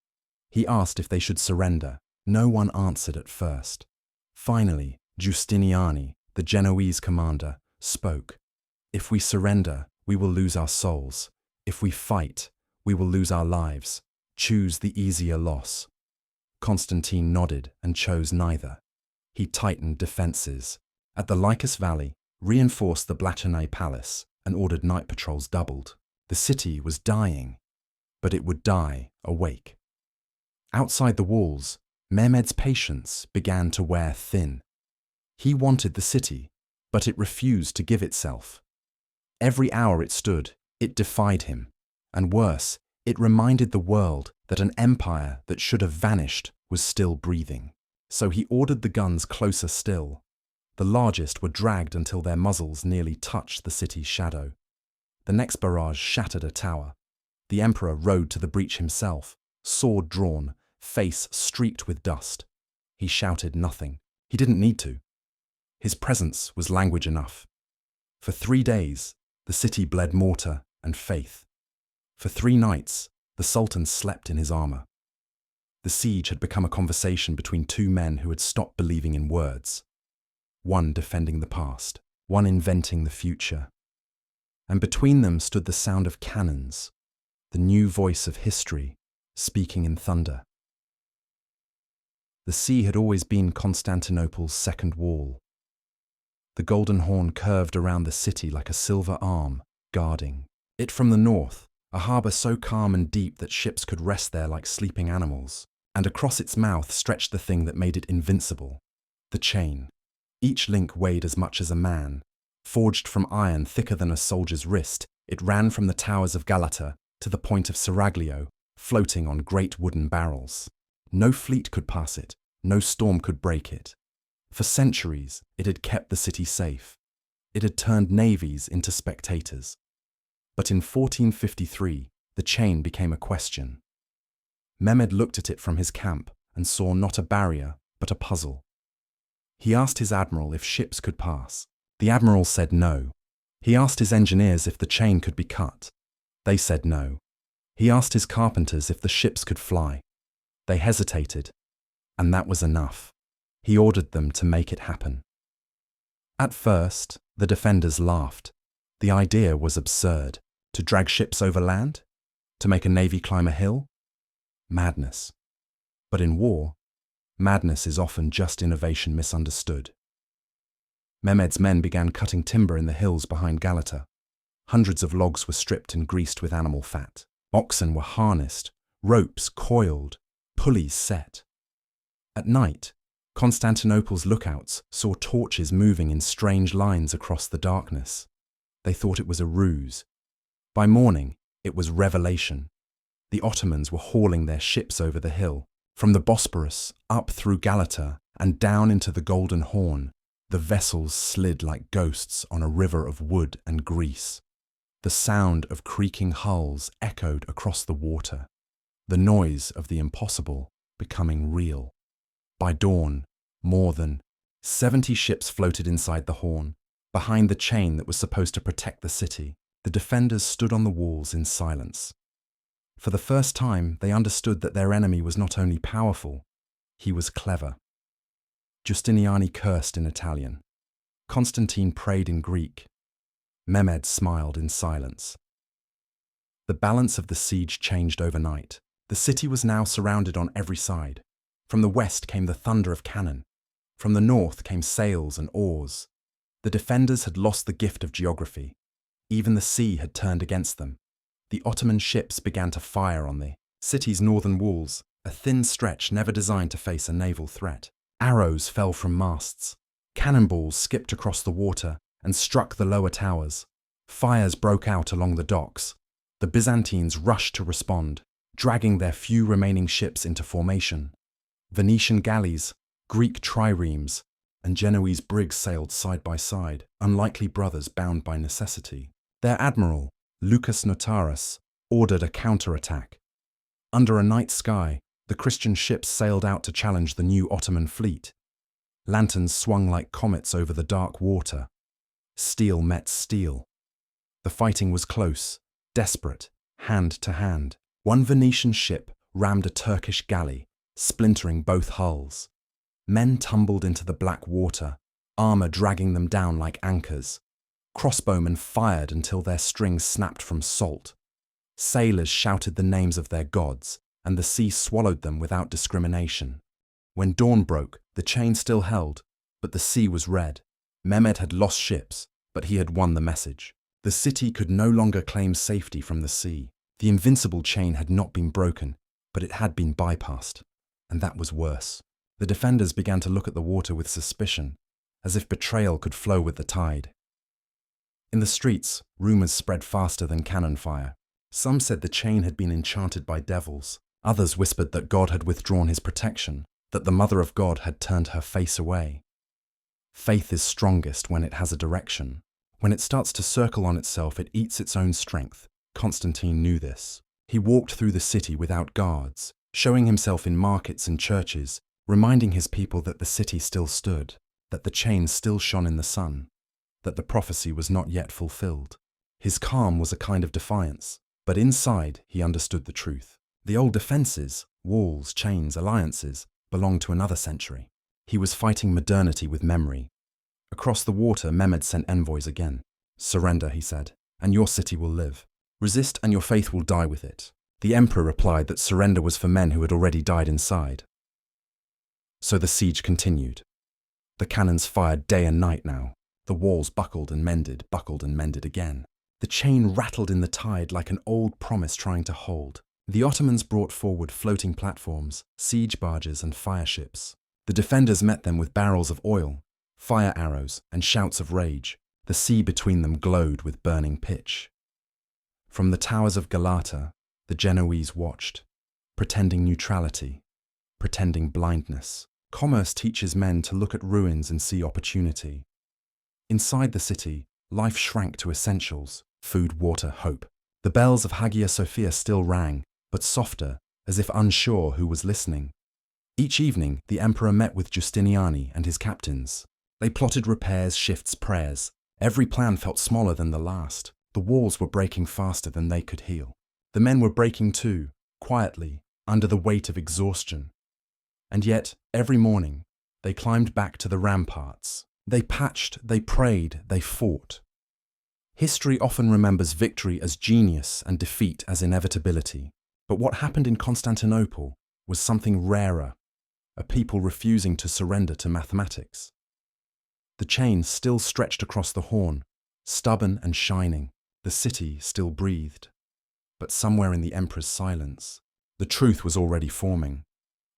He asked if they should surrender. No one answered at first. Finally, Giustiniani, the Genoese commander, spoke. "If we surrender, we will lose our souls. If we fight, we will lose our lives. Choose the easier loss." Constantine nodded and chose neither. He tightened defences. At the Lycus Valley, reinforced the Blaternay Palace, and ordered night patrols doubled. The city was dying, but it would die awake. Outside the walls, Mehmed's patience began to wear thin. He wanted the city, but it refused to give itself. Every hour it stood, it defied him, and worse, it reminded the world that an empire that should have vanished was still breathing. So he ordered the guns closer still. The largest were dragged until their muzzles nearly touched the city's shadow. The next barrage shattered a tower. The emperor rode to the breach himself, sword drawn, face streaked with dust. He shouted nothing. He didn't need to. His presence was language enough. For 3 days, the city bled mortar and faith. For 3 nights, the sultan slept in his armor. The siege had become a conversation between 2 men who had stopped believing in words. One defending the past, one inventing the future. And between them stood the sound of cannons, the new voice of history, speaking in thunder. The sea had always been Constantinople's second wall. The Golden Horn curved around the city like a silver arm, guarding it from the north, a harbour so calm and deep that ships could rest there like sleeping animals. And across its mouth stretched the thing that made it invincible, the chain. Each link weighed as much as a man. Forged from iron thicker than a soldier's wrist, it ran from the towers of Galata to the point of Seraglio, floating on great wooden barrels. No fleet could pass it, no storm could break it. For centuries, it had kept the city safe. It had turned navies into spectators. But in 1453, the chain became a question. Mehmed looked at it from his camp and saw not a barrier, but a puzzle. He asked his admiral if ships could pass. The admiral said no. He asked his engineers if the chain could be cut. They said no. He asked his carpenters if the ships could fly. They hesitated, and that was enough. He ordered them to make it happen. At first, the defenders laughed. The idea was absurd. To drag ships over land? To make a navy climb a hill? Madness. But in war, madness is often just innovation misunderstood. Mehmed's men began cutting timber in the hills behind Galata. Hundreds of logs were stripped and greased with animal fat. Oxen were harnessed, ropes coiled, pulleys set. At night, Constantinople's lookouts saw torches moving in strange lines across the darkness. They thought it was a ruse. By morning, it was revelation. The Ottomans were hauling their ships over the hill, from the Bosporus, up through Galata, and down into the Golden Horn. The vessels slid like ghosts on a river of wood and grease. The sound of creaking hulls echoed across the water, the noise of the impossible becoming real. By dawn, more than 70 ships floated inside the Horn, behind the chain that was supposed to protect the city. The defenders stood on the walls in silence. For the first time, they understood that their enemy was not only powerful, he was clever. Giustiniani cursed in Italian. Constantine prayed in Greek. Mehmed smiled in silence. The balance of the siege changed overnight. The city was now surrounded on every side. From the west came the thunder of cannon. From the north came sails and oars. The defenders had lost the gift of geography. Even the sea had turned against them. The Ottoman ships began to fire on the city's northern walls, a thin stretch never designed to face a naval threat. Arrows fell from masts. Cannonballs skipped across the water and struck the lower towers. Fires broke out along the docks. The Byzantines rushed to respond, dragging their few remaining ships into formation. Venetian galleys, Greek triremes, and Genoese brigs sailed side by side, unlikely brothers bound by necessity. Their admiral, Lucas Notaras, ordered a counterattack. Under a night sky, the Christian ships sailed out to challenge the new Ottoman fleet. Lanterns swung like comets over the dark water. Steel met steel. The fighting was close, desperate, hand to hand. One Venetian ship rammed a Turkish galley, splintering both hulls. Men tumbled into the black water, armor dragging them down like anchors. Crossbowmen fired until their strings snapped from salt. Sailors shouted the names of their gods, and the sea swallowed them without discrimination. When dawn broke, the chain still held, but the sea was red. Mehmed had lost ships, but he had won the message. The city could no longer claim safety from the sea. The invincible chain had not been broken, but it had been bypassed. And that was worse. The defenders began to look at the water with suspicion, as if betrayal could flow with the tide. In the streets, rumors spread faster than cannon fire. Some said the chain had been enchanted by devils. Others whispered that God had withdrawn his protection, that the Mother of God had turned her face away. Faith is strongest when it has a direction. When it starts to circle on itself, it eats its own strength. Constantine knew this. He walked through the city without guards, showing himself in markets and churches, reminding his people that the city still stood, that the chain still shone in the sun, that the prophecy was not yet fulfilled. His calm was a kind of defiance, but inside he understood the truth. The old defenses, walls, chains, alliances, belonged to another century. He was fighting modernity with memory. Across the water, Mehmed sent envoys again. "Surrender," he said, "and your city will live. Resist and your faith will die with it." The emperor replied that surrender was for men who had already died inside. So the siege continued. The cannons fired day and night now. The walls buckled and mended again. The chain rattled in the tide like an old promise trying to hold. The Ottomans brought forward floating platforms, siege barges and fire ships. The defenders met them with barrels of oil, fire arrows and shouts of rage. The sea between them glowed with burning pitch. From the towers of Galata, the Genoese watched, pretending neutrality, pretending blindness. Commerce teaches men to look at ruins and see opportunity. Inside the city, life shrank to essentials: food, water, hope. The bells of Hagia Sophia still rang, but softer, as if unsure who was listening. Each evening, the emperor met with Giustiniani and his captains. They plotted repairs, shifts, prayers. Every plan felt smaller than the last. The walls were breaking faster than they could heal. The men were breaking too, quietly, under the weight of exhaustion. And yet, every morning, they climbed back to the ramparts. They patched, they prayed, they fought. History often remembers victory as genius and defeat as inevitability. But what happened in Constantinople was something rarer, a people refusing to surrender to mathematics. The chain still stretched across the Horn, stubborn and shining. The city still breathed. But somewhere in the emperor's silence, the truth was already forming.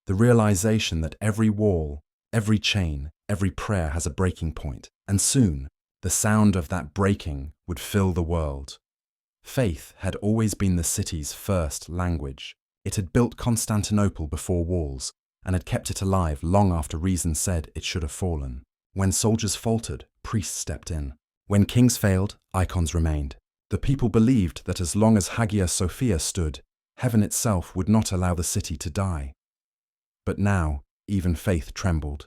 The realization that every wall, every chain, every prayer has a breaking point, and soon the sound of that breaking would fill the world. Faith had always been the city's first language. It had built Constantinople before walls, and had kept it alive long after reason said it should have fallen. When soldiers faltered, priests stepped in. When kings failed, icons remained. The people believed that as long as Hagia Sophia stood, heaven itself would not allow the city to die. But now, even faith trembled.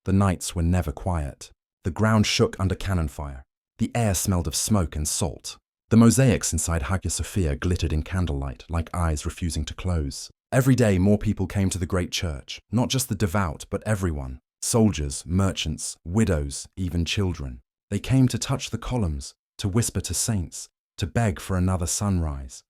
The nights were never quiet. The ground shook under cannon fire. The air smelled of smoke and salt. The mosaics inside Hagia Sophia glittered in candlelight, like eyes refusing to close. Every day more people came to the great church, not just the devout, but everyone. Soldiers, merchants, widows, even children. They came to touch the columns, to whisper to saints, to beg for another sunrise.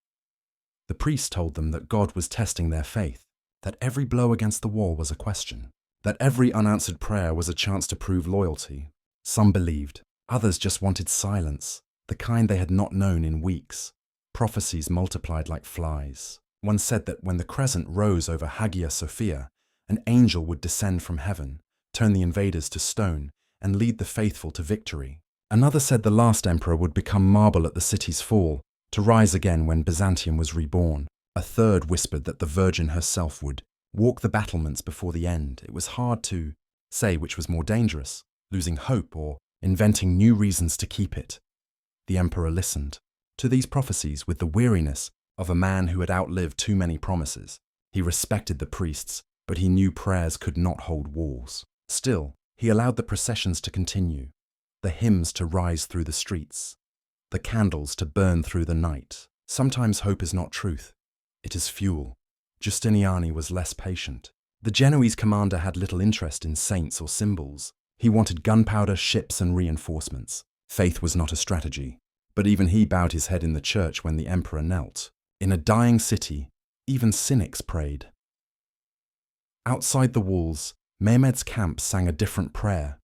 The priest told them that God was testing their faith, that every blow against the wall was a question, that every unanswered prayer was a chance to prove loyalty. Some believed, others just wanted silence, the kind they had not known in weeks. Prophecies multiplied like flies. One said that when the crescent rose over Hagia Sophia, an angel would descend from heaven, turn the invaders to stone, and lead the faithful to victory. Another said the last emperor would become marble at the city's fall, to rise again when Byzantium was reborn. A third whispered that the Virgin herself would walk the battlements before the end. It was hard to say which was more dangerous, losing hope or inventing new reasons to keep it. The emperor listened to these prophecies with the weariness of a man who had outlived too many promises. He respected the priests, but he knew prayers could not hold walls. Still, he allowed the processions to continue, the hymns to rise through the streets, the candles to burn through the night. Sometimes hope is not truth, it is fuel. Justiniani was less patient. The Genoese commander had little interest in saints or symbols. He wanted gunpowder, ships, and reinforcements. Faith was not a strategy. But even he bowed his head in the church when the emperor knelt. In a dying city, even cynics prayed. Outside the walls, Mehmed's camp sang a different prayer.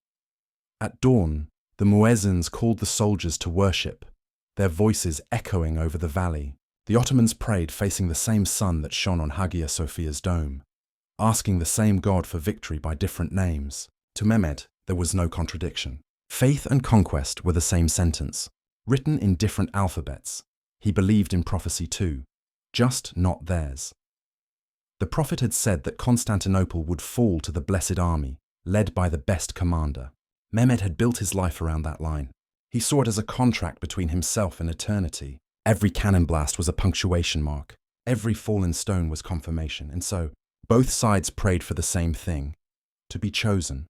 At dawn, the muezzins called the soldiers to worship, their voices echoing over the valley. The Ottomans prayed facing the same sun that shone on Hagia Sophia's dome, asking the same God for victory by different names. To Mehmed, there was no contradiction. Faith and conquest were the same sentence, written in different alphabets. He believed in prophecy too, just not theirs. The prophet had said that Constantinople would fall to the Blessed Army, led by the best commander. Mehmed had built his life around that line. He saw it as a contract between himself and eternity. Every cannon blast was a punctuation mark. Every fallen stone was confirmation. And so, both sides prayed for the same thing, to be chosen.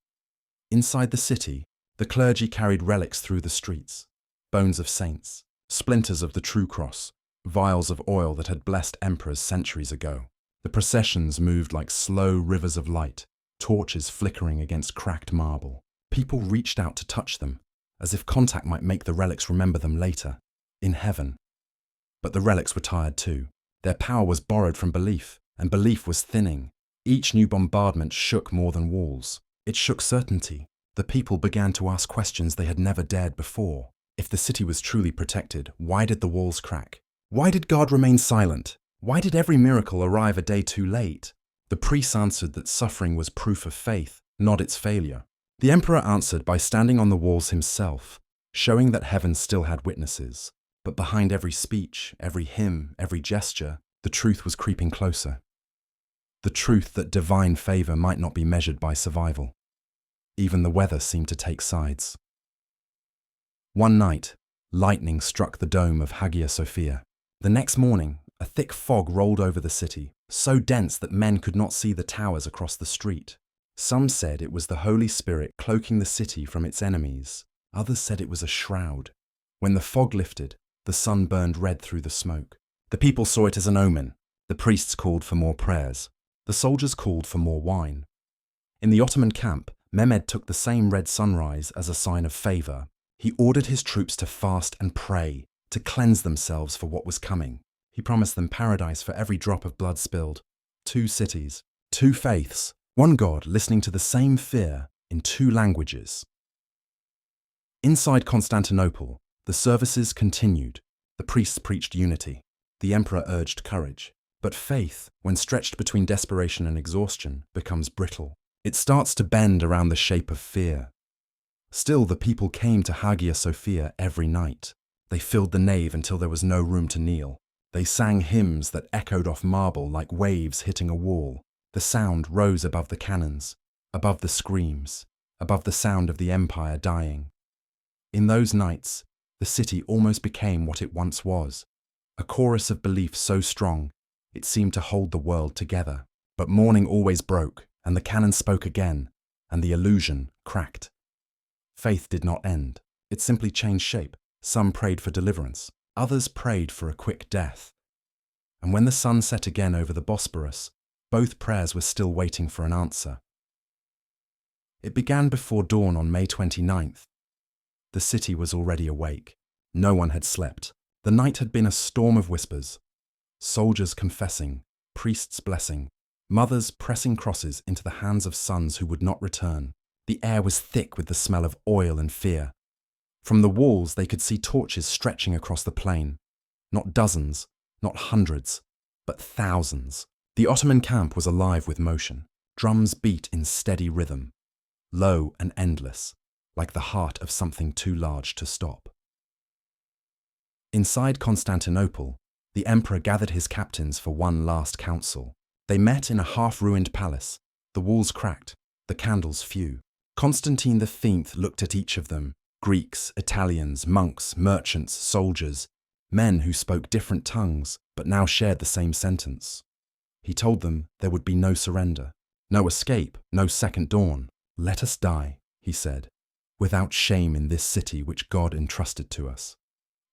Inside the city, the clergy carried relics through the streets. Bones of saints, splinters of the true cross, vials of oil that had blessed emperors centuries ago. The processions moved like slow rivers of light, torches flickering against cracked marble. People reached out to touch them, as if contact might make the relics remember them later, in heaven. But the relics were tired too. Their power was borrowed from belief, and belief was thinning. Each new bombardment shook more than walls. It shook certainty. The people began to ask questions they had never dared before. If the city was truly protected, why did the walls crack? Why did God remain silent? Why did every miracle arrive a day too late? The priests answered that suffering was proof of faith, not its failure. The emperor answered by standing on the walls himself, showing that heaven still had witnesses. But behind every speech, every hymn, every gesture, the truth was creeping closer. The truth that divine favor might not be measured by survival. Even the weather seemed to take sides. One night, lightning struck the dome of Hagia Sophia. The next morning, a thick fog rolled over the city, so dense that men could not see the towers across the street. Some said it was the Holy Spirit cloaking the city from its enemies. Others said it was a shroud. When the fog lifted, the sun burned red through the smoke. The people saw it as an omen. The priests called for more prayers. The soldiers called for more wine. In the Ottoman camp, Mehmed took the same red sunrise as a sign of favor. He ordered his troops to fast and pray, to cleanse themselves for what was coming. He promised them paradise for every drop of blood spilled. 2 cities, 2 faiths, 1 God listening to the same fear in 2 languages. Inside Constantinople, the services continued. The priests preached unity. The emperor urged courage. But faith, when stretched between desperation and exhaustion, becomes brittle. It starts to bend around the shape of fear. Still, the people came to Hagia Sophia every night. They filled the nave until there was no room to kneel. They sang hymns that echoed off marble like waves hitting a wall. The sound rose above the cannons, above the screams, above the sound of the empire dying. In those nights, the city almost became what it once was, a chorus of belief so strong it seemed to hold the world together. But morning always broke, and the cannon spoke again, and the illusion cracked. Faith did not end. It simply changed shape. Some prayed for deliverance. Others prayed for a quick death. And when the sun set again over the Bosporus, both prayers were still waiting for an answer. It began before dawn on May 29th. The city was already awake. No one had slept. The night had been a storm of whispers. Soldiers confessing, priests blessing, mothers pressing crosses into the hands of sons who would not return. The air was thick with the smell of oil and fear. From the walls they could see torches stretching across the plain. Not dozens, not hundreds, but thousands. The Ottoman camp was alive with motion. Drums beat in steady rhythm, low and endless, like the heart of something too large to stop. Inside Constantinople, the emperor gathered his captains for one last council. They met in a half-ruined palace, the walls cracked, the candles few. Constantine XI looked at each of them, Greeks, Italians, monks, merchants, soldiers, men who spoke different tongues but now shared the same sentence. He told them there would be no surrender, no escape, no second dawn. "Let us die," he said, "without shame in this city which God entrusted to us."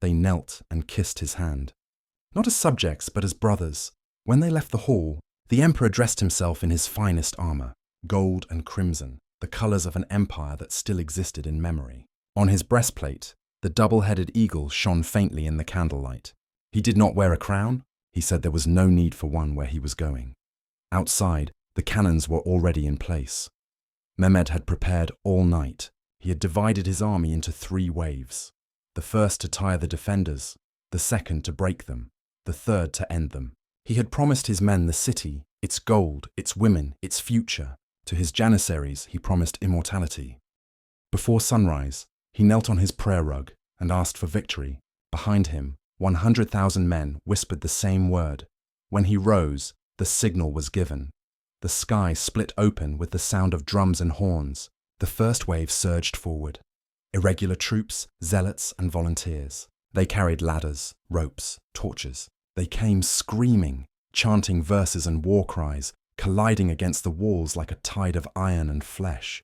They knelt and kissed his hand. Not as subjects, but as brothers. When they left the hall, the emperor dressed himself in his finest armor, gold and crimson, the colors of an empire that still existed in memory. On his breastplate, the double-headed eagle shone faintly in the candlelight. He did not wear a crown. He said there was no need for one where he was going. Outside, the cannons were already in place. Mehmed had prepared all night. He had divided his army into 3 waves. The first to tire the defenders, the second to break them, the third to end them. He had promised his men the city, its gold, its women, its future. To his janissaries he promised immortality. Before sunrise, he knelt on his prayer rug and asked for victory. Behind him, 100,000 men whispered the same word. When he rose, the signal was given. The sky split open with the sound of drums and horns. The first wave surged forward. Irregular troops, zealots, and volunteers. They carried ladders, ropes, torches. They came screaming, chanting verses and war cries, colliding against the walls like a tide of iron and flesh.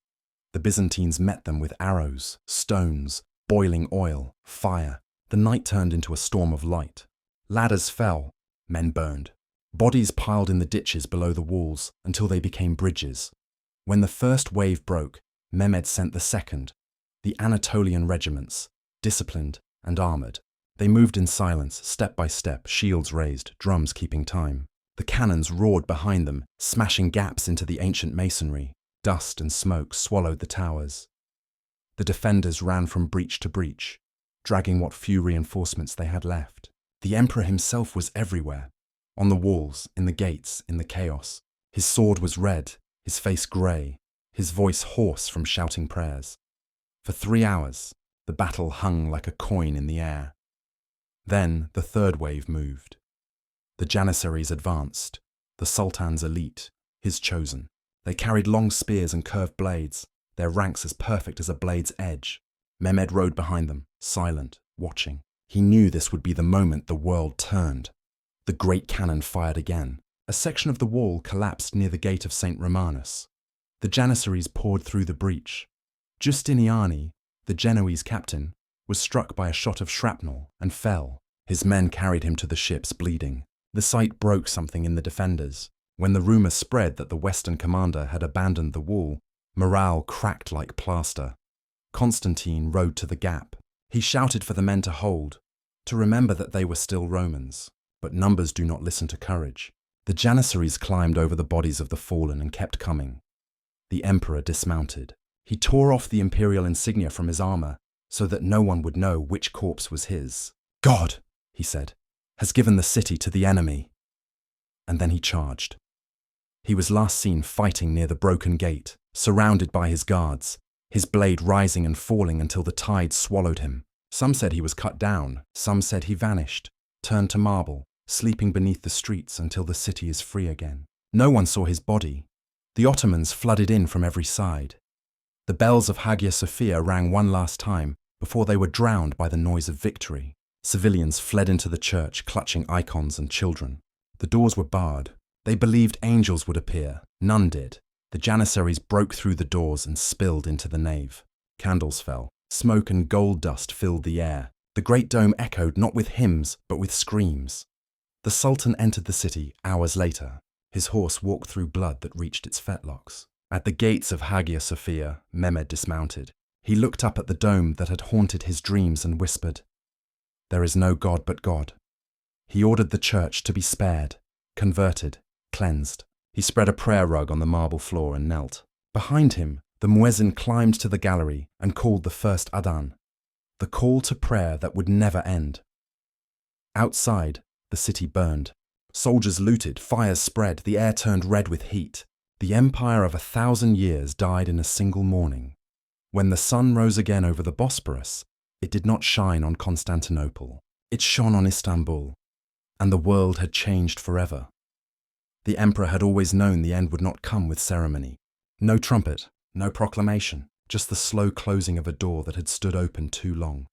The Byzantines met them with arrows, stones, boiling oil, fire. The night turned into a storm of light. Ladders fell, men burned. Bodies piled in the ditches below the walls until they became bridges. When the first wave broke, Mehmed sent the second. The Anatolian regiments, disciplined and armoured. They moved in silence, step by step, shields raised, drums keeping time. The cannons roared behind them, smashing gaps into the ancient masonry. Dust and smoke swallowed the towers. The defenders ran from breach to breach, dragging what few reinforcements they had left. The emperor himself was everywhere, on the walls, in the gates, in the chaos. His sword was red, his face grey, his voice hoarse from shouting prayers. For 3 hours, the battle hung like a coin in the air. Then the third wave moved. The janissaries advanced, the sultan's elite, his chosen. They carried long spears and curved blades, their ranks as perfect as a blade's edge. Mehmed rode behind them, silent, watching. He knew this would be the moment the world turned. The great cannon fired again. A section of the wall collapsed near the gate of St. Romanus. The janissaries poured through the breach. Giustiniani, the Genoese captain, was struck by a shot of shrapnel and fell. His men carried him to the ships bleeding. The sight broke something in the defenders. When the rumour spread that the Western commander had abandoned the wall, morale cracked like plaster. Constantine rode to the gap. He shouted for the men to hold, to remember that they were still Romans. But numbers do not listen to courage. The janissaries climbed over the bodies of the fallen and kept coming. The emperor dismounted. He tore off the imperial insignia from his armour so that no one would know which corpse was his. "God," he said, "has given the city to the enemy." And then he charged. He was last seen fighting near the broken gate, surrounded by his guards, his blade rising and falling until the tide swallowed him. Some said he was cut down, some said he vanished, turned to marble, sleeping beneath the streets until the city is free again. No one saw his body. The Ottomans flooded in from every side. The bells of Hagia Sophia rang one last time before they were drowned by the noise of victory. Civilians fled into the church, clutching icons and children. The doors were barred. They believed angels would appear. None did. The janissaries broke through the doors and spilled into the nave. Candles fell. Smoke and gold dust filled the air. The great dome echoed not with hymns, but with screams. The Sultan entered the city hours later. His horse walked through blood that reached its fetlocks. At the gates of Hagia Sophia, Mehmed dismounted. He looked up at the dome that had haunted his dreams and whispered, There is no God but God. He ordered the church to be spared, converted, cleansed. He spread a prayer rug on the marble floor and knelt. Behind him, the muezzin climbed to the gallery and called the first adhan, the call to prayer that would never end. Outside, the city burned. Soldiers looted, fires spread, the air turned red with heat. The empire of 1,000 years died in a single morning. When the sun rose again over the Bosporus, it did not shine on Constantinople. It shone on Istanbul, and the world had changed forever. The emperor had always known the end would not come with ceremony. No trumpet, no proclamation, just the slow closing of a door that had stood open too long.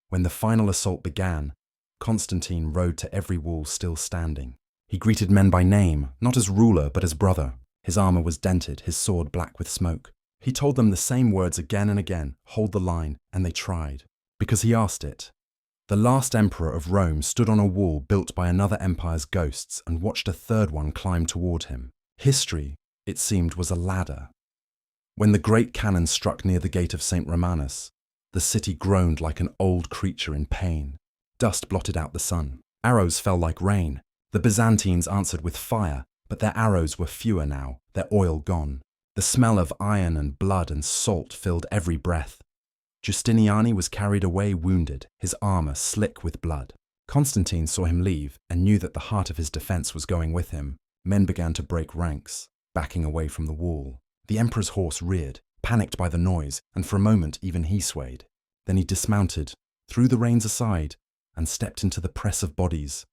When the final assault began, Constantine rode to every wall still standing. He greeted men by name, not as ruler but as brother. His armor was dented, his sword black with smoke. He told them the same words again and again, hold the line, and they tried. Because he asked it. The last emperor of Rome stood on a wall built by another empire's ghosts and watched a third one climb toward him. History, it seemed, was a ladder. When the great cannon struck near the gate of St. Romanus, the city groaned like an old creature in pain. Dust blotted out the sun. Arrows fell like rain. The Byzantines answered with fire, but their arrows were fewer now, their oil gone. The smell of iron and blood and salt filled every breath. Justiniani was carried away wounded, his armor slick with blood. Constantine saw him leave and knew that the heart of his defense was going with him. Men began to break ranks, backing away from the wall. The emperor's horse reared, panicked by the noise, and for a moment even he swayed. Then he dismounted, threw the reins aside, and stepped into the press of bodies.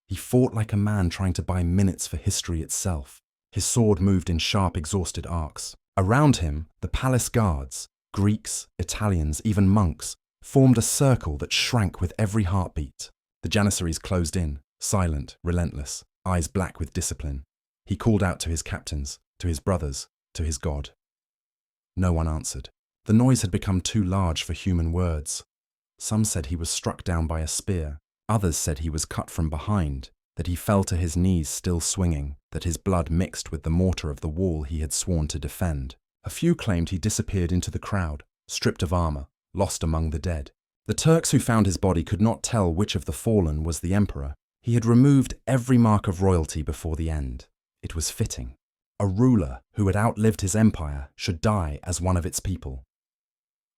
He fought like a man trying to buy minutes for history itself. His sword moved in sharp, exhausted arcs. Around him, the palace guards, Greeks, Italians, even monks, formed a circle that shrank with every heartbeat. The Janissaries closed in, silent, relentless, eyes black with discipline. He called out to his captains, to his brothers, to his God. No one answered. The noise had become too large for human words. Some said he was struck down by a spear. Others said he was cut from behind, that he fell to his knees still swinging, that his blood mixed with the mortar of the wall he had sworn to defend. A few claimed he disappeared into the crowd, stripped of armor, lost among the dead. The Turks who found his body could not tell which of the fallen was the emperor. He had removed every mark of royalty before the end. It was fitting. A ruler who had outlived his empire should die as one of its people.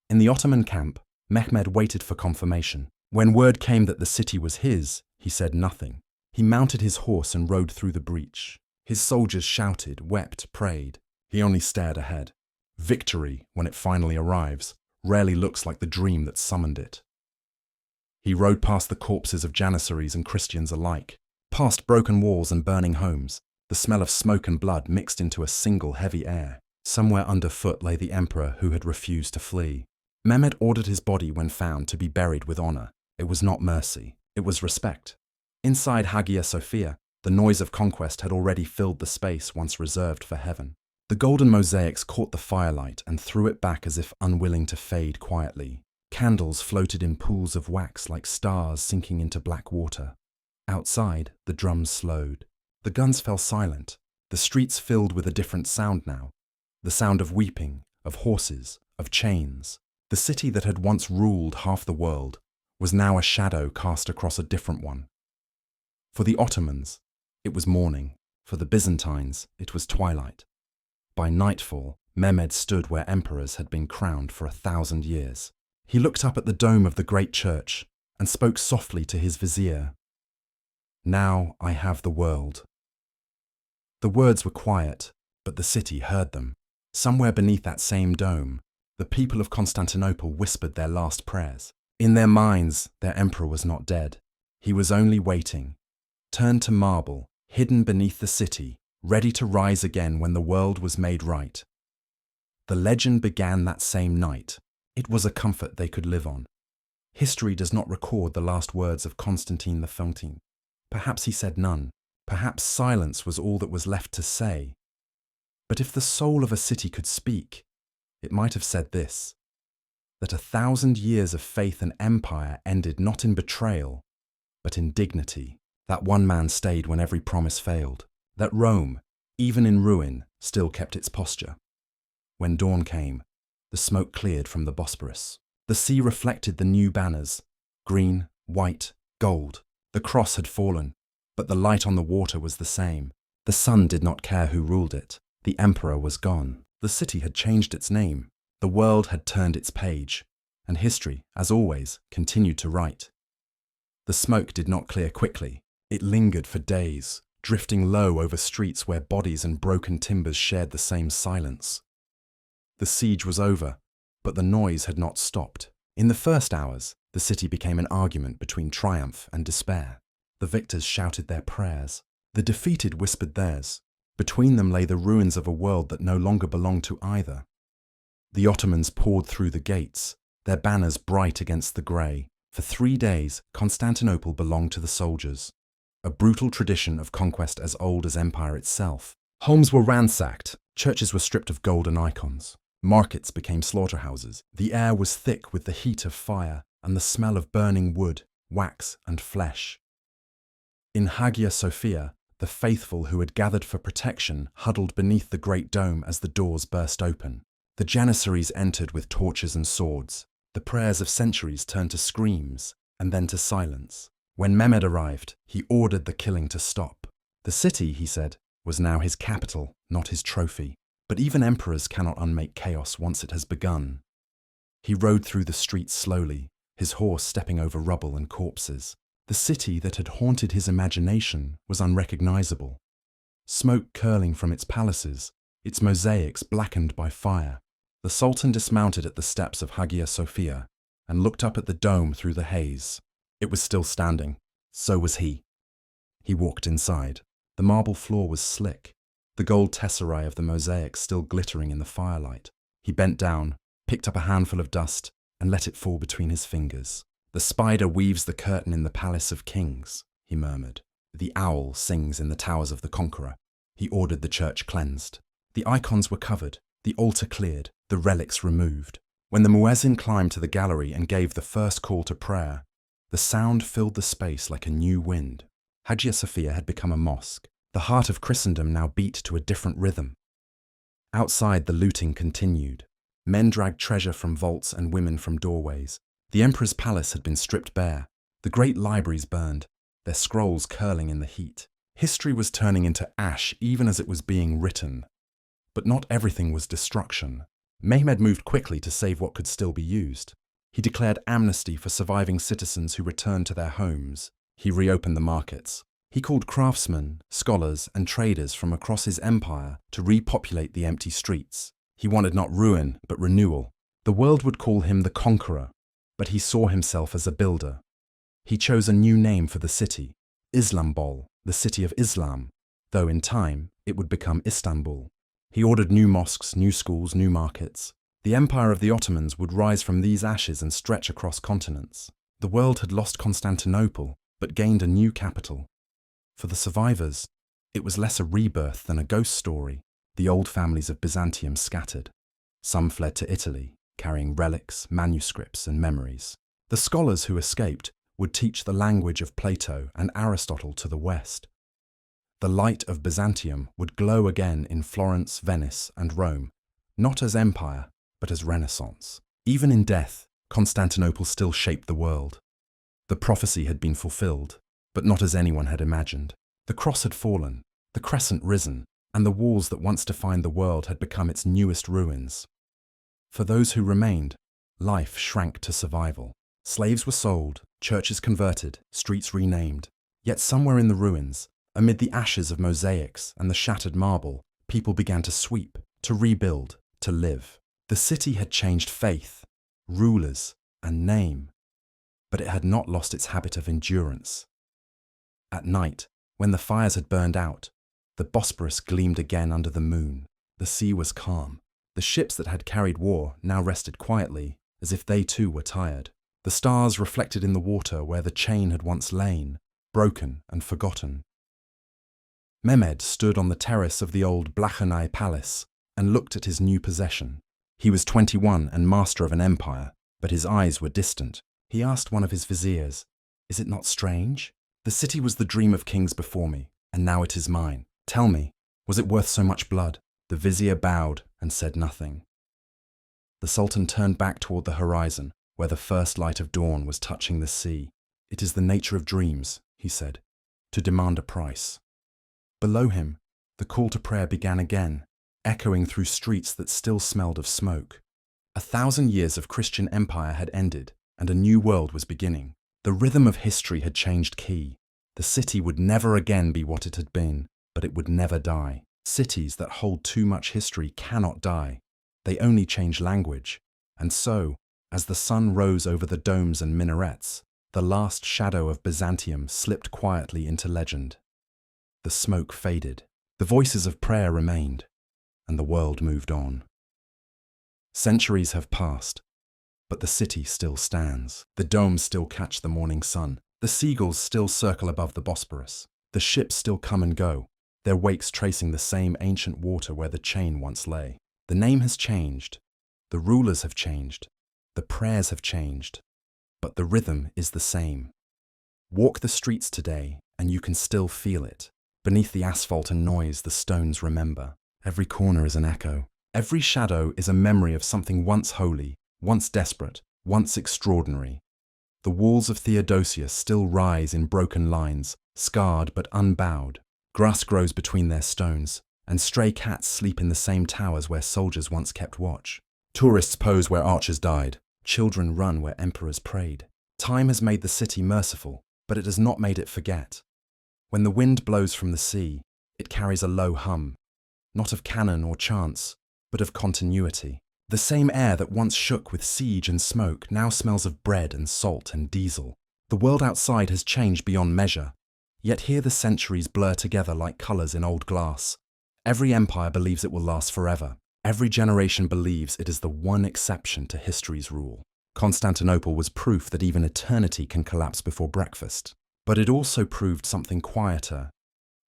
In the Ottoman camp, Mehmed waited for confirmation. When word came that the city was his, he said nothing. He mounted his horse and rode through the breach. His soldiers shouted, wept, prayed. He only stared ahead. Victory, when it finally arrives, rarely looks like the dream that summoned it. He rode past the corpses of Janissaries and Christians alike, past broken walls and burning homes. The smell of smoke and blood mixed into a single heavy air. Somewhere underfoot lay the emperor who had refused to flee. Mehmed ordered his body, when found, to be buried with honor. It was not mercy, it was respect. Inside Hagia Sophia, the noise of conquest had already filled the space once reserved for heaven. The golden mosaics caught the firelight and threw it back as if unwilling to fade quietly. Candles floated in pools of wax like stars sinking into black water. Outside, the drums slowed. The guns fell silent. The streets filled with a different sound now. The sound of weeping, of horses, of chains. The city that had once ruled half the world was now a shadow cast across a different one. For the Ottomans, it was morning. For the Byzantines, it was twilight. By nightfall, Mehmed stood where emperors had been crowned for 1,000 years. He looked up at the dome of the great church and spoke softly to his vizier. "Now I have the world." The words were quiet, but the city heard them. Somewhere beneath that same dome, the people of Constantinople whispered their last prayers. In their minds, their emperor was not dead. He was only waiting, turned to marble, hidden beneath the city, ready to rise again when the world was made right. The legend began that same night. It was a comfort they could live on. History does not record the last words of Constantine XI. Perhaps he said none. Perhaps silence was all that was left to say. But if the soul of a city could speak, it might have said this, that 1,000 years of faith and empire ended not in betrayal, but in dignity. That one man stayed when every promise failed. That Rome, even in ruin, still kept its posture. When dawn came, the smoke cleared from the Bosporus. The sea reflected the new banners, green, white, gold. The cross had fallen, but the light on the water was the same. The sun did not care who ruled it. The emperor was gone. The city had changed its name. The world had turned its page, and history, as always, continued to write. The smoke did not clear quickly. It lingered for days, drifting low over streets where bodies and broken timbers shared the same silence. The siege was over, but the noise had not stopped. In the first hours, the city became an argument between triumph and despair. The victors shouted their prayers. The defeated whispered theirs. Between them lay the ruins of a world that no longer belonged to either. The Ottomans poured through the gates, their banners bright against the grey. For 3 days, Constantinople belonged to the soldiers, a brutal tradition of conquest as old as empire itself. Homes were ransacked, churches were stripped of golden icons, markets became slaughterhouses. The air was thick with the heat of fire and the smell of burning wood, wax and flesh. In Hagia Sophia, the faithful who had gathered for protection huddled beneath the great dome as the doors burst open. The Janissaries entered with torches and swords. The prayers of centuries turned to screams and then to silence. When Mehmed arrived, he ordered the killing to stop. The city, he said, was now his capital, not his trophy. But even emperors cannot unmake chaos once it has begun. He rode through the streets slowly, his horse stepping over rubble and corpses. The city that had haunted his imagination was unrecognizable. Smoke curling from its palaces, its mosaics blackened by fire. The Sultan dismounted at the steps of Hagia Sophia and looked up at the dome through the haze. It was still standing. So was he. He walked inside. The marble floor was slick, the gold tesserae of the mosaics still glittering in the firelight. He bent down, picked up a handful of dust, and let it fall between his fingers. The spider weaves the curtain in the palace of kings, he murmured. The owl sings in the towers of the conqueror. He ordered the church cleansed. The icons were covered, the altar cleared, the relics removed. When the muezzin climbed to the gallery and gave the first call to prayer, the sound filled the space like a new wind. Hagia Sophia had become a mosque. The heart of Christendom now beat to a different rhythm. Outside, the looting continued. Men dragged treasure from vaults and women from doorways. The emperor's palace had been stripped bare. The great libraries burned, their scrolls curling in the heat. History was turning into ash even as it was being written. But not everything was destruction. Mehmed moved quickly to save what could still be used. He declared amnesty for surviving citizens who returned to their homes. He reopened the markets. He called craftsmen, scholars, and traders from across his empire to repopulate the empty streets. He wanted not ruin, but renewal. The world would call him the conqueror, but he saw himself as a builder. He chose a new name for the city, Islambol, the city of Islam, though in time it would become Istanbul. He ordered new mosques, new schools, new markets. The empire of the Ottomans would rise from these ashes and stretch across continents. The world had lost Constantinople, but gained a new capital. For the survivors, it was less a rebirth than a ghost story. The old families of Byzantium scattered. Some fled to Italy, carrying relics, manuscripts, and memories. The scholars who escaped would teach the language of Plato and Aristotle to the West. The light of Byzantium would glow again in Florence, Venice, and Rome, not as empire, but as Renaissance. Even in death, Constantinople still shaped the world. The prophecy had been fulfilled, but not as anyone had imagined. The cross had fallen, the crescent risen, and the walls that once defined the world had become its newest ruins. For those who remained, life shrank to survival. Slaves were sold, churches converted, streets renamed. Yet somewhere in the ruins, amid the ashes of mosaics and the shattered marble, people began to sweep, to rebuild, to live. The city had changed faith, rulers, and name, but it had not lost its habit of endurance. At night, when the fires had burned out, the Bosporus gleamed again under the moon. The sea was calm. The ships that had carried war now rested quietly, as if they too were tired. The stars reflected in the water where the chain had once lain, broken and forgotten. Mehmed stood on the terrace of the old Blachernai palace and looked at his new possession. He was 21 and master of an empire, but his eyes were distant. He asked one of his viziers, "Is it not strange? The city was the dream of kings before me, and now it is mine. Tell me, was it worth so much blood?" The vizier bowed and said nothing. The Sultan turned back toward the horizon, where the first light of dawn was touching the sea. "It is the nature of dreams," he said, "to demand a price." Below him, the call to prayer began again, echoing through streets that still smelled of smoke. 1,000 years of Christian empire had ended, and a new world was beginning. The rhythm of history had changed key. The city would never again be what it had been, but it would never die. Cities that hold too much history cannot die. They only change language. And so, as the sun rose over the domes and minarets, the last shadow of Byzantium slipped quietly into legend. The smoke faded. The voices of prayer remained, and the world moved on. Centuries have passed, but the city still stands. The domes still catch the morning sun. The seagulls still circle above the Bosporus. The ships still come and go, their wakes tracing the same ancient water where the chain once lay. The name has changed. The rulers have changed. The prayers have changed. But the rhythm is the same. Walk the streets today, and you can still feel it. Beneath the asphalt and noise, the stones remember. Every corner is an echo. Every shadow is a memory of something once holy, once desperate, once extraordinary. The walls of Theodosius still rise in broken lines, scarred but unbowed. Grass grows between their stones, and stray cats sleep in the same towers where soldiers once kept watch. Tourists pose where archers died. Children run where emperors prayed. Time has made the city merciful, but it has not made it forget. When the wind blows from the sea, it carries a low hum, not of cannon or chance, but of continuity. The same air that once shook with siege and smoke now smells of bread and salt and diesel. The world outside has changed beyond measure, yet here the centuries blur together like colours in old glass. Every empire believes it will last forever. Every generation believes it is the one exception to history's rule. Constantinople was proof that even eternity can collapse before breakfast. But it also proved something quieter,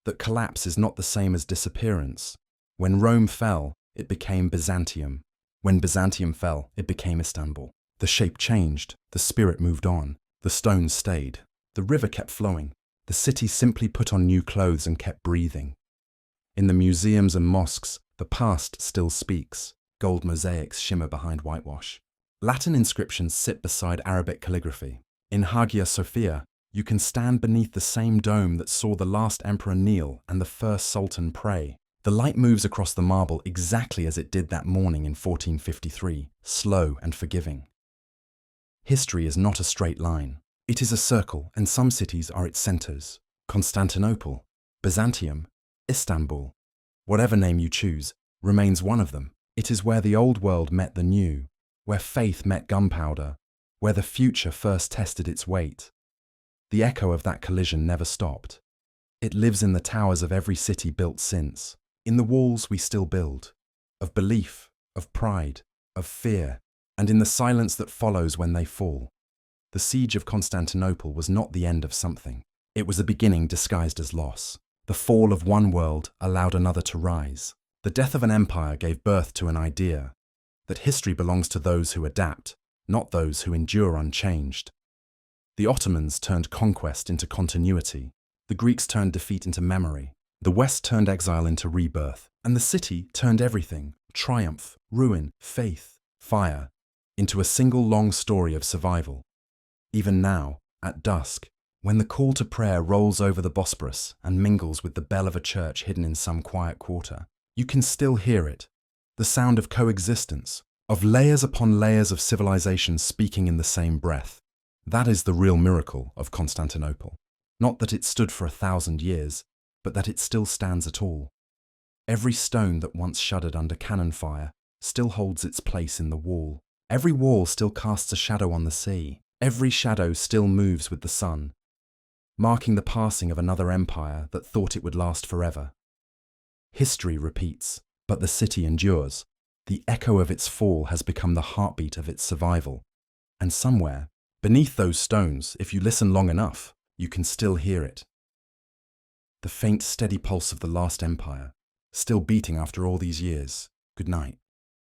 that collapse is not the same as disappearance. When Rome fell, it became Byzantium. When Byzantium fell, it became Istanbul. The shape changed, the spirit moved on, the stones stayed, the river kept flowing, the city simply put on new clothes and kept breathing. In the museums and mosques, the past still speaks. Gold mosaics shimmer behind whitewash. Latin inscriptions sit beside Arabic calligraphy. In Hagia Sophia, you can stand beneath the same dome that saw the last emperor kneel and the first sultan pray. The light moves across the marble exactly as it did that morning in 1453, slow and forgiving. History is not a straight line. It is a circle, and some cities are its centers. Constantinople, Byzantium, Istanbul, whatever name you choose, remains one of them. It is where the old world met the new, where faith met gunpowder, where the future first tested its weight. The echo of that collision never stopped. It lives in the towers of every city built since. In the walls we still build, of belief, of pride, of fear, and in the silence that follows when they fall. The siege of Constantinople was not the end of something. It was a beginning disguised as loss. The fall of one world allowed another to rise. The death of an empire gave birth to an idea that history belongs to those who adapt, not those who endure unchanged. The Ottomans turned conquest into continuity. The Greeks turned defeat into memory. The West turned exile into rebirth. And the city turned everything, triumph, ruin, faith, fire, into a single long story of survival. Even now, at dusk, when the call to prayer rolls over the Bosporus and mingles with the bell of a church hidden in some quiet quarter, you can still hear it, the sound of coexistence, of layers upon layers of civilization speaking in the same breath. That is the real miracle of Constantinople. Not that it stood for 1,000 years, but that it still stands at all. Every stone that once shuddered under cannon fire still holds its place in the wall. Every wall still casts a shadow on the sea. Every shadow still moves with the sun, marking the passing of another empire that thought it would last forever. History repeats, but the city endures. The echo of its fall has become the heartbeat of its survival. And somewhere, beneath those stones, if you listen long enough, you can still hear it. The faint, steady pulse of the last empire, still beating after all these years. Good night.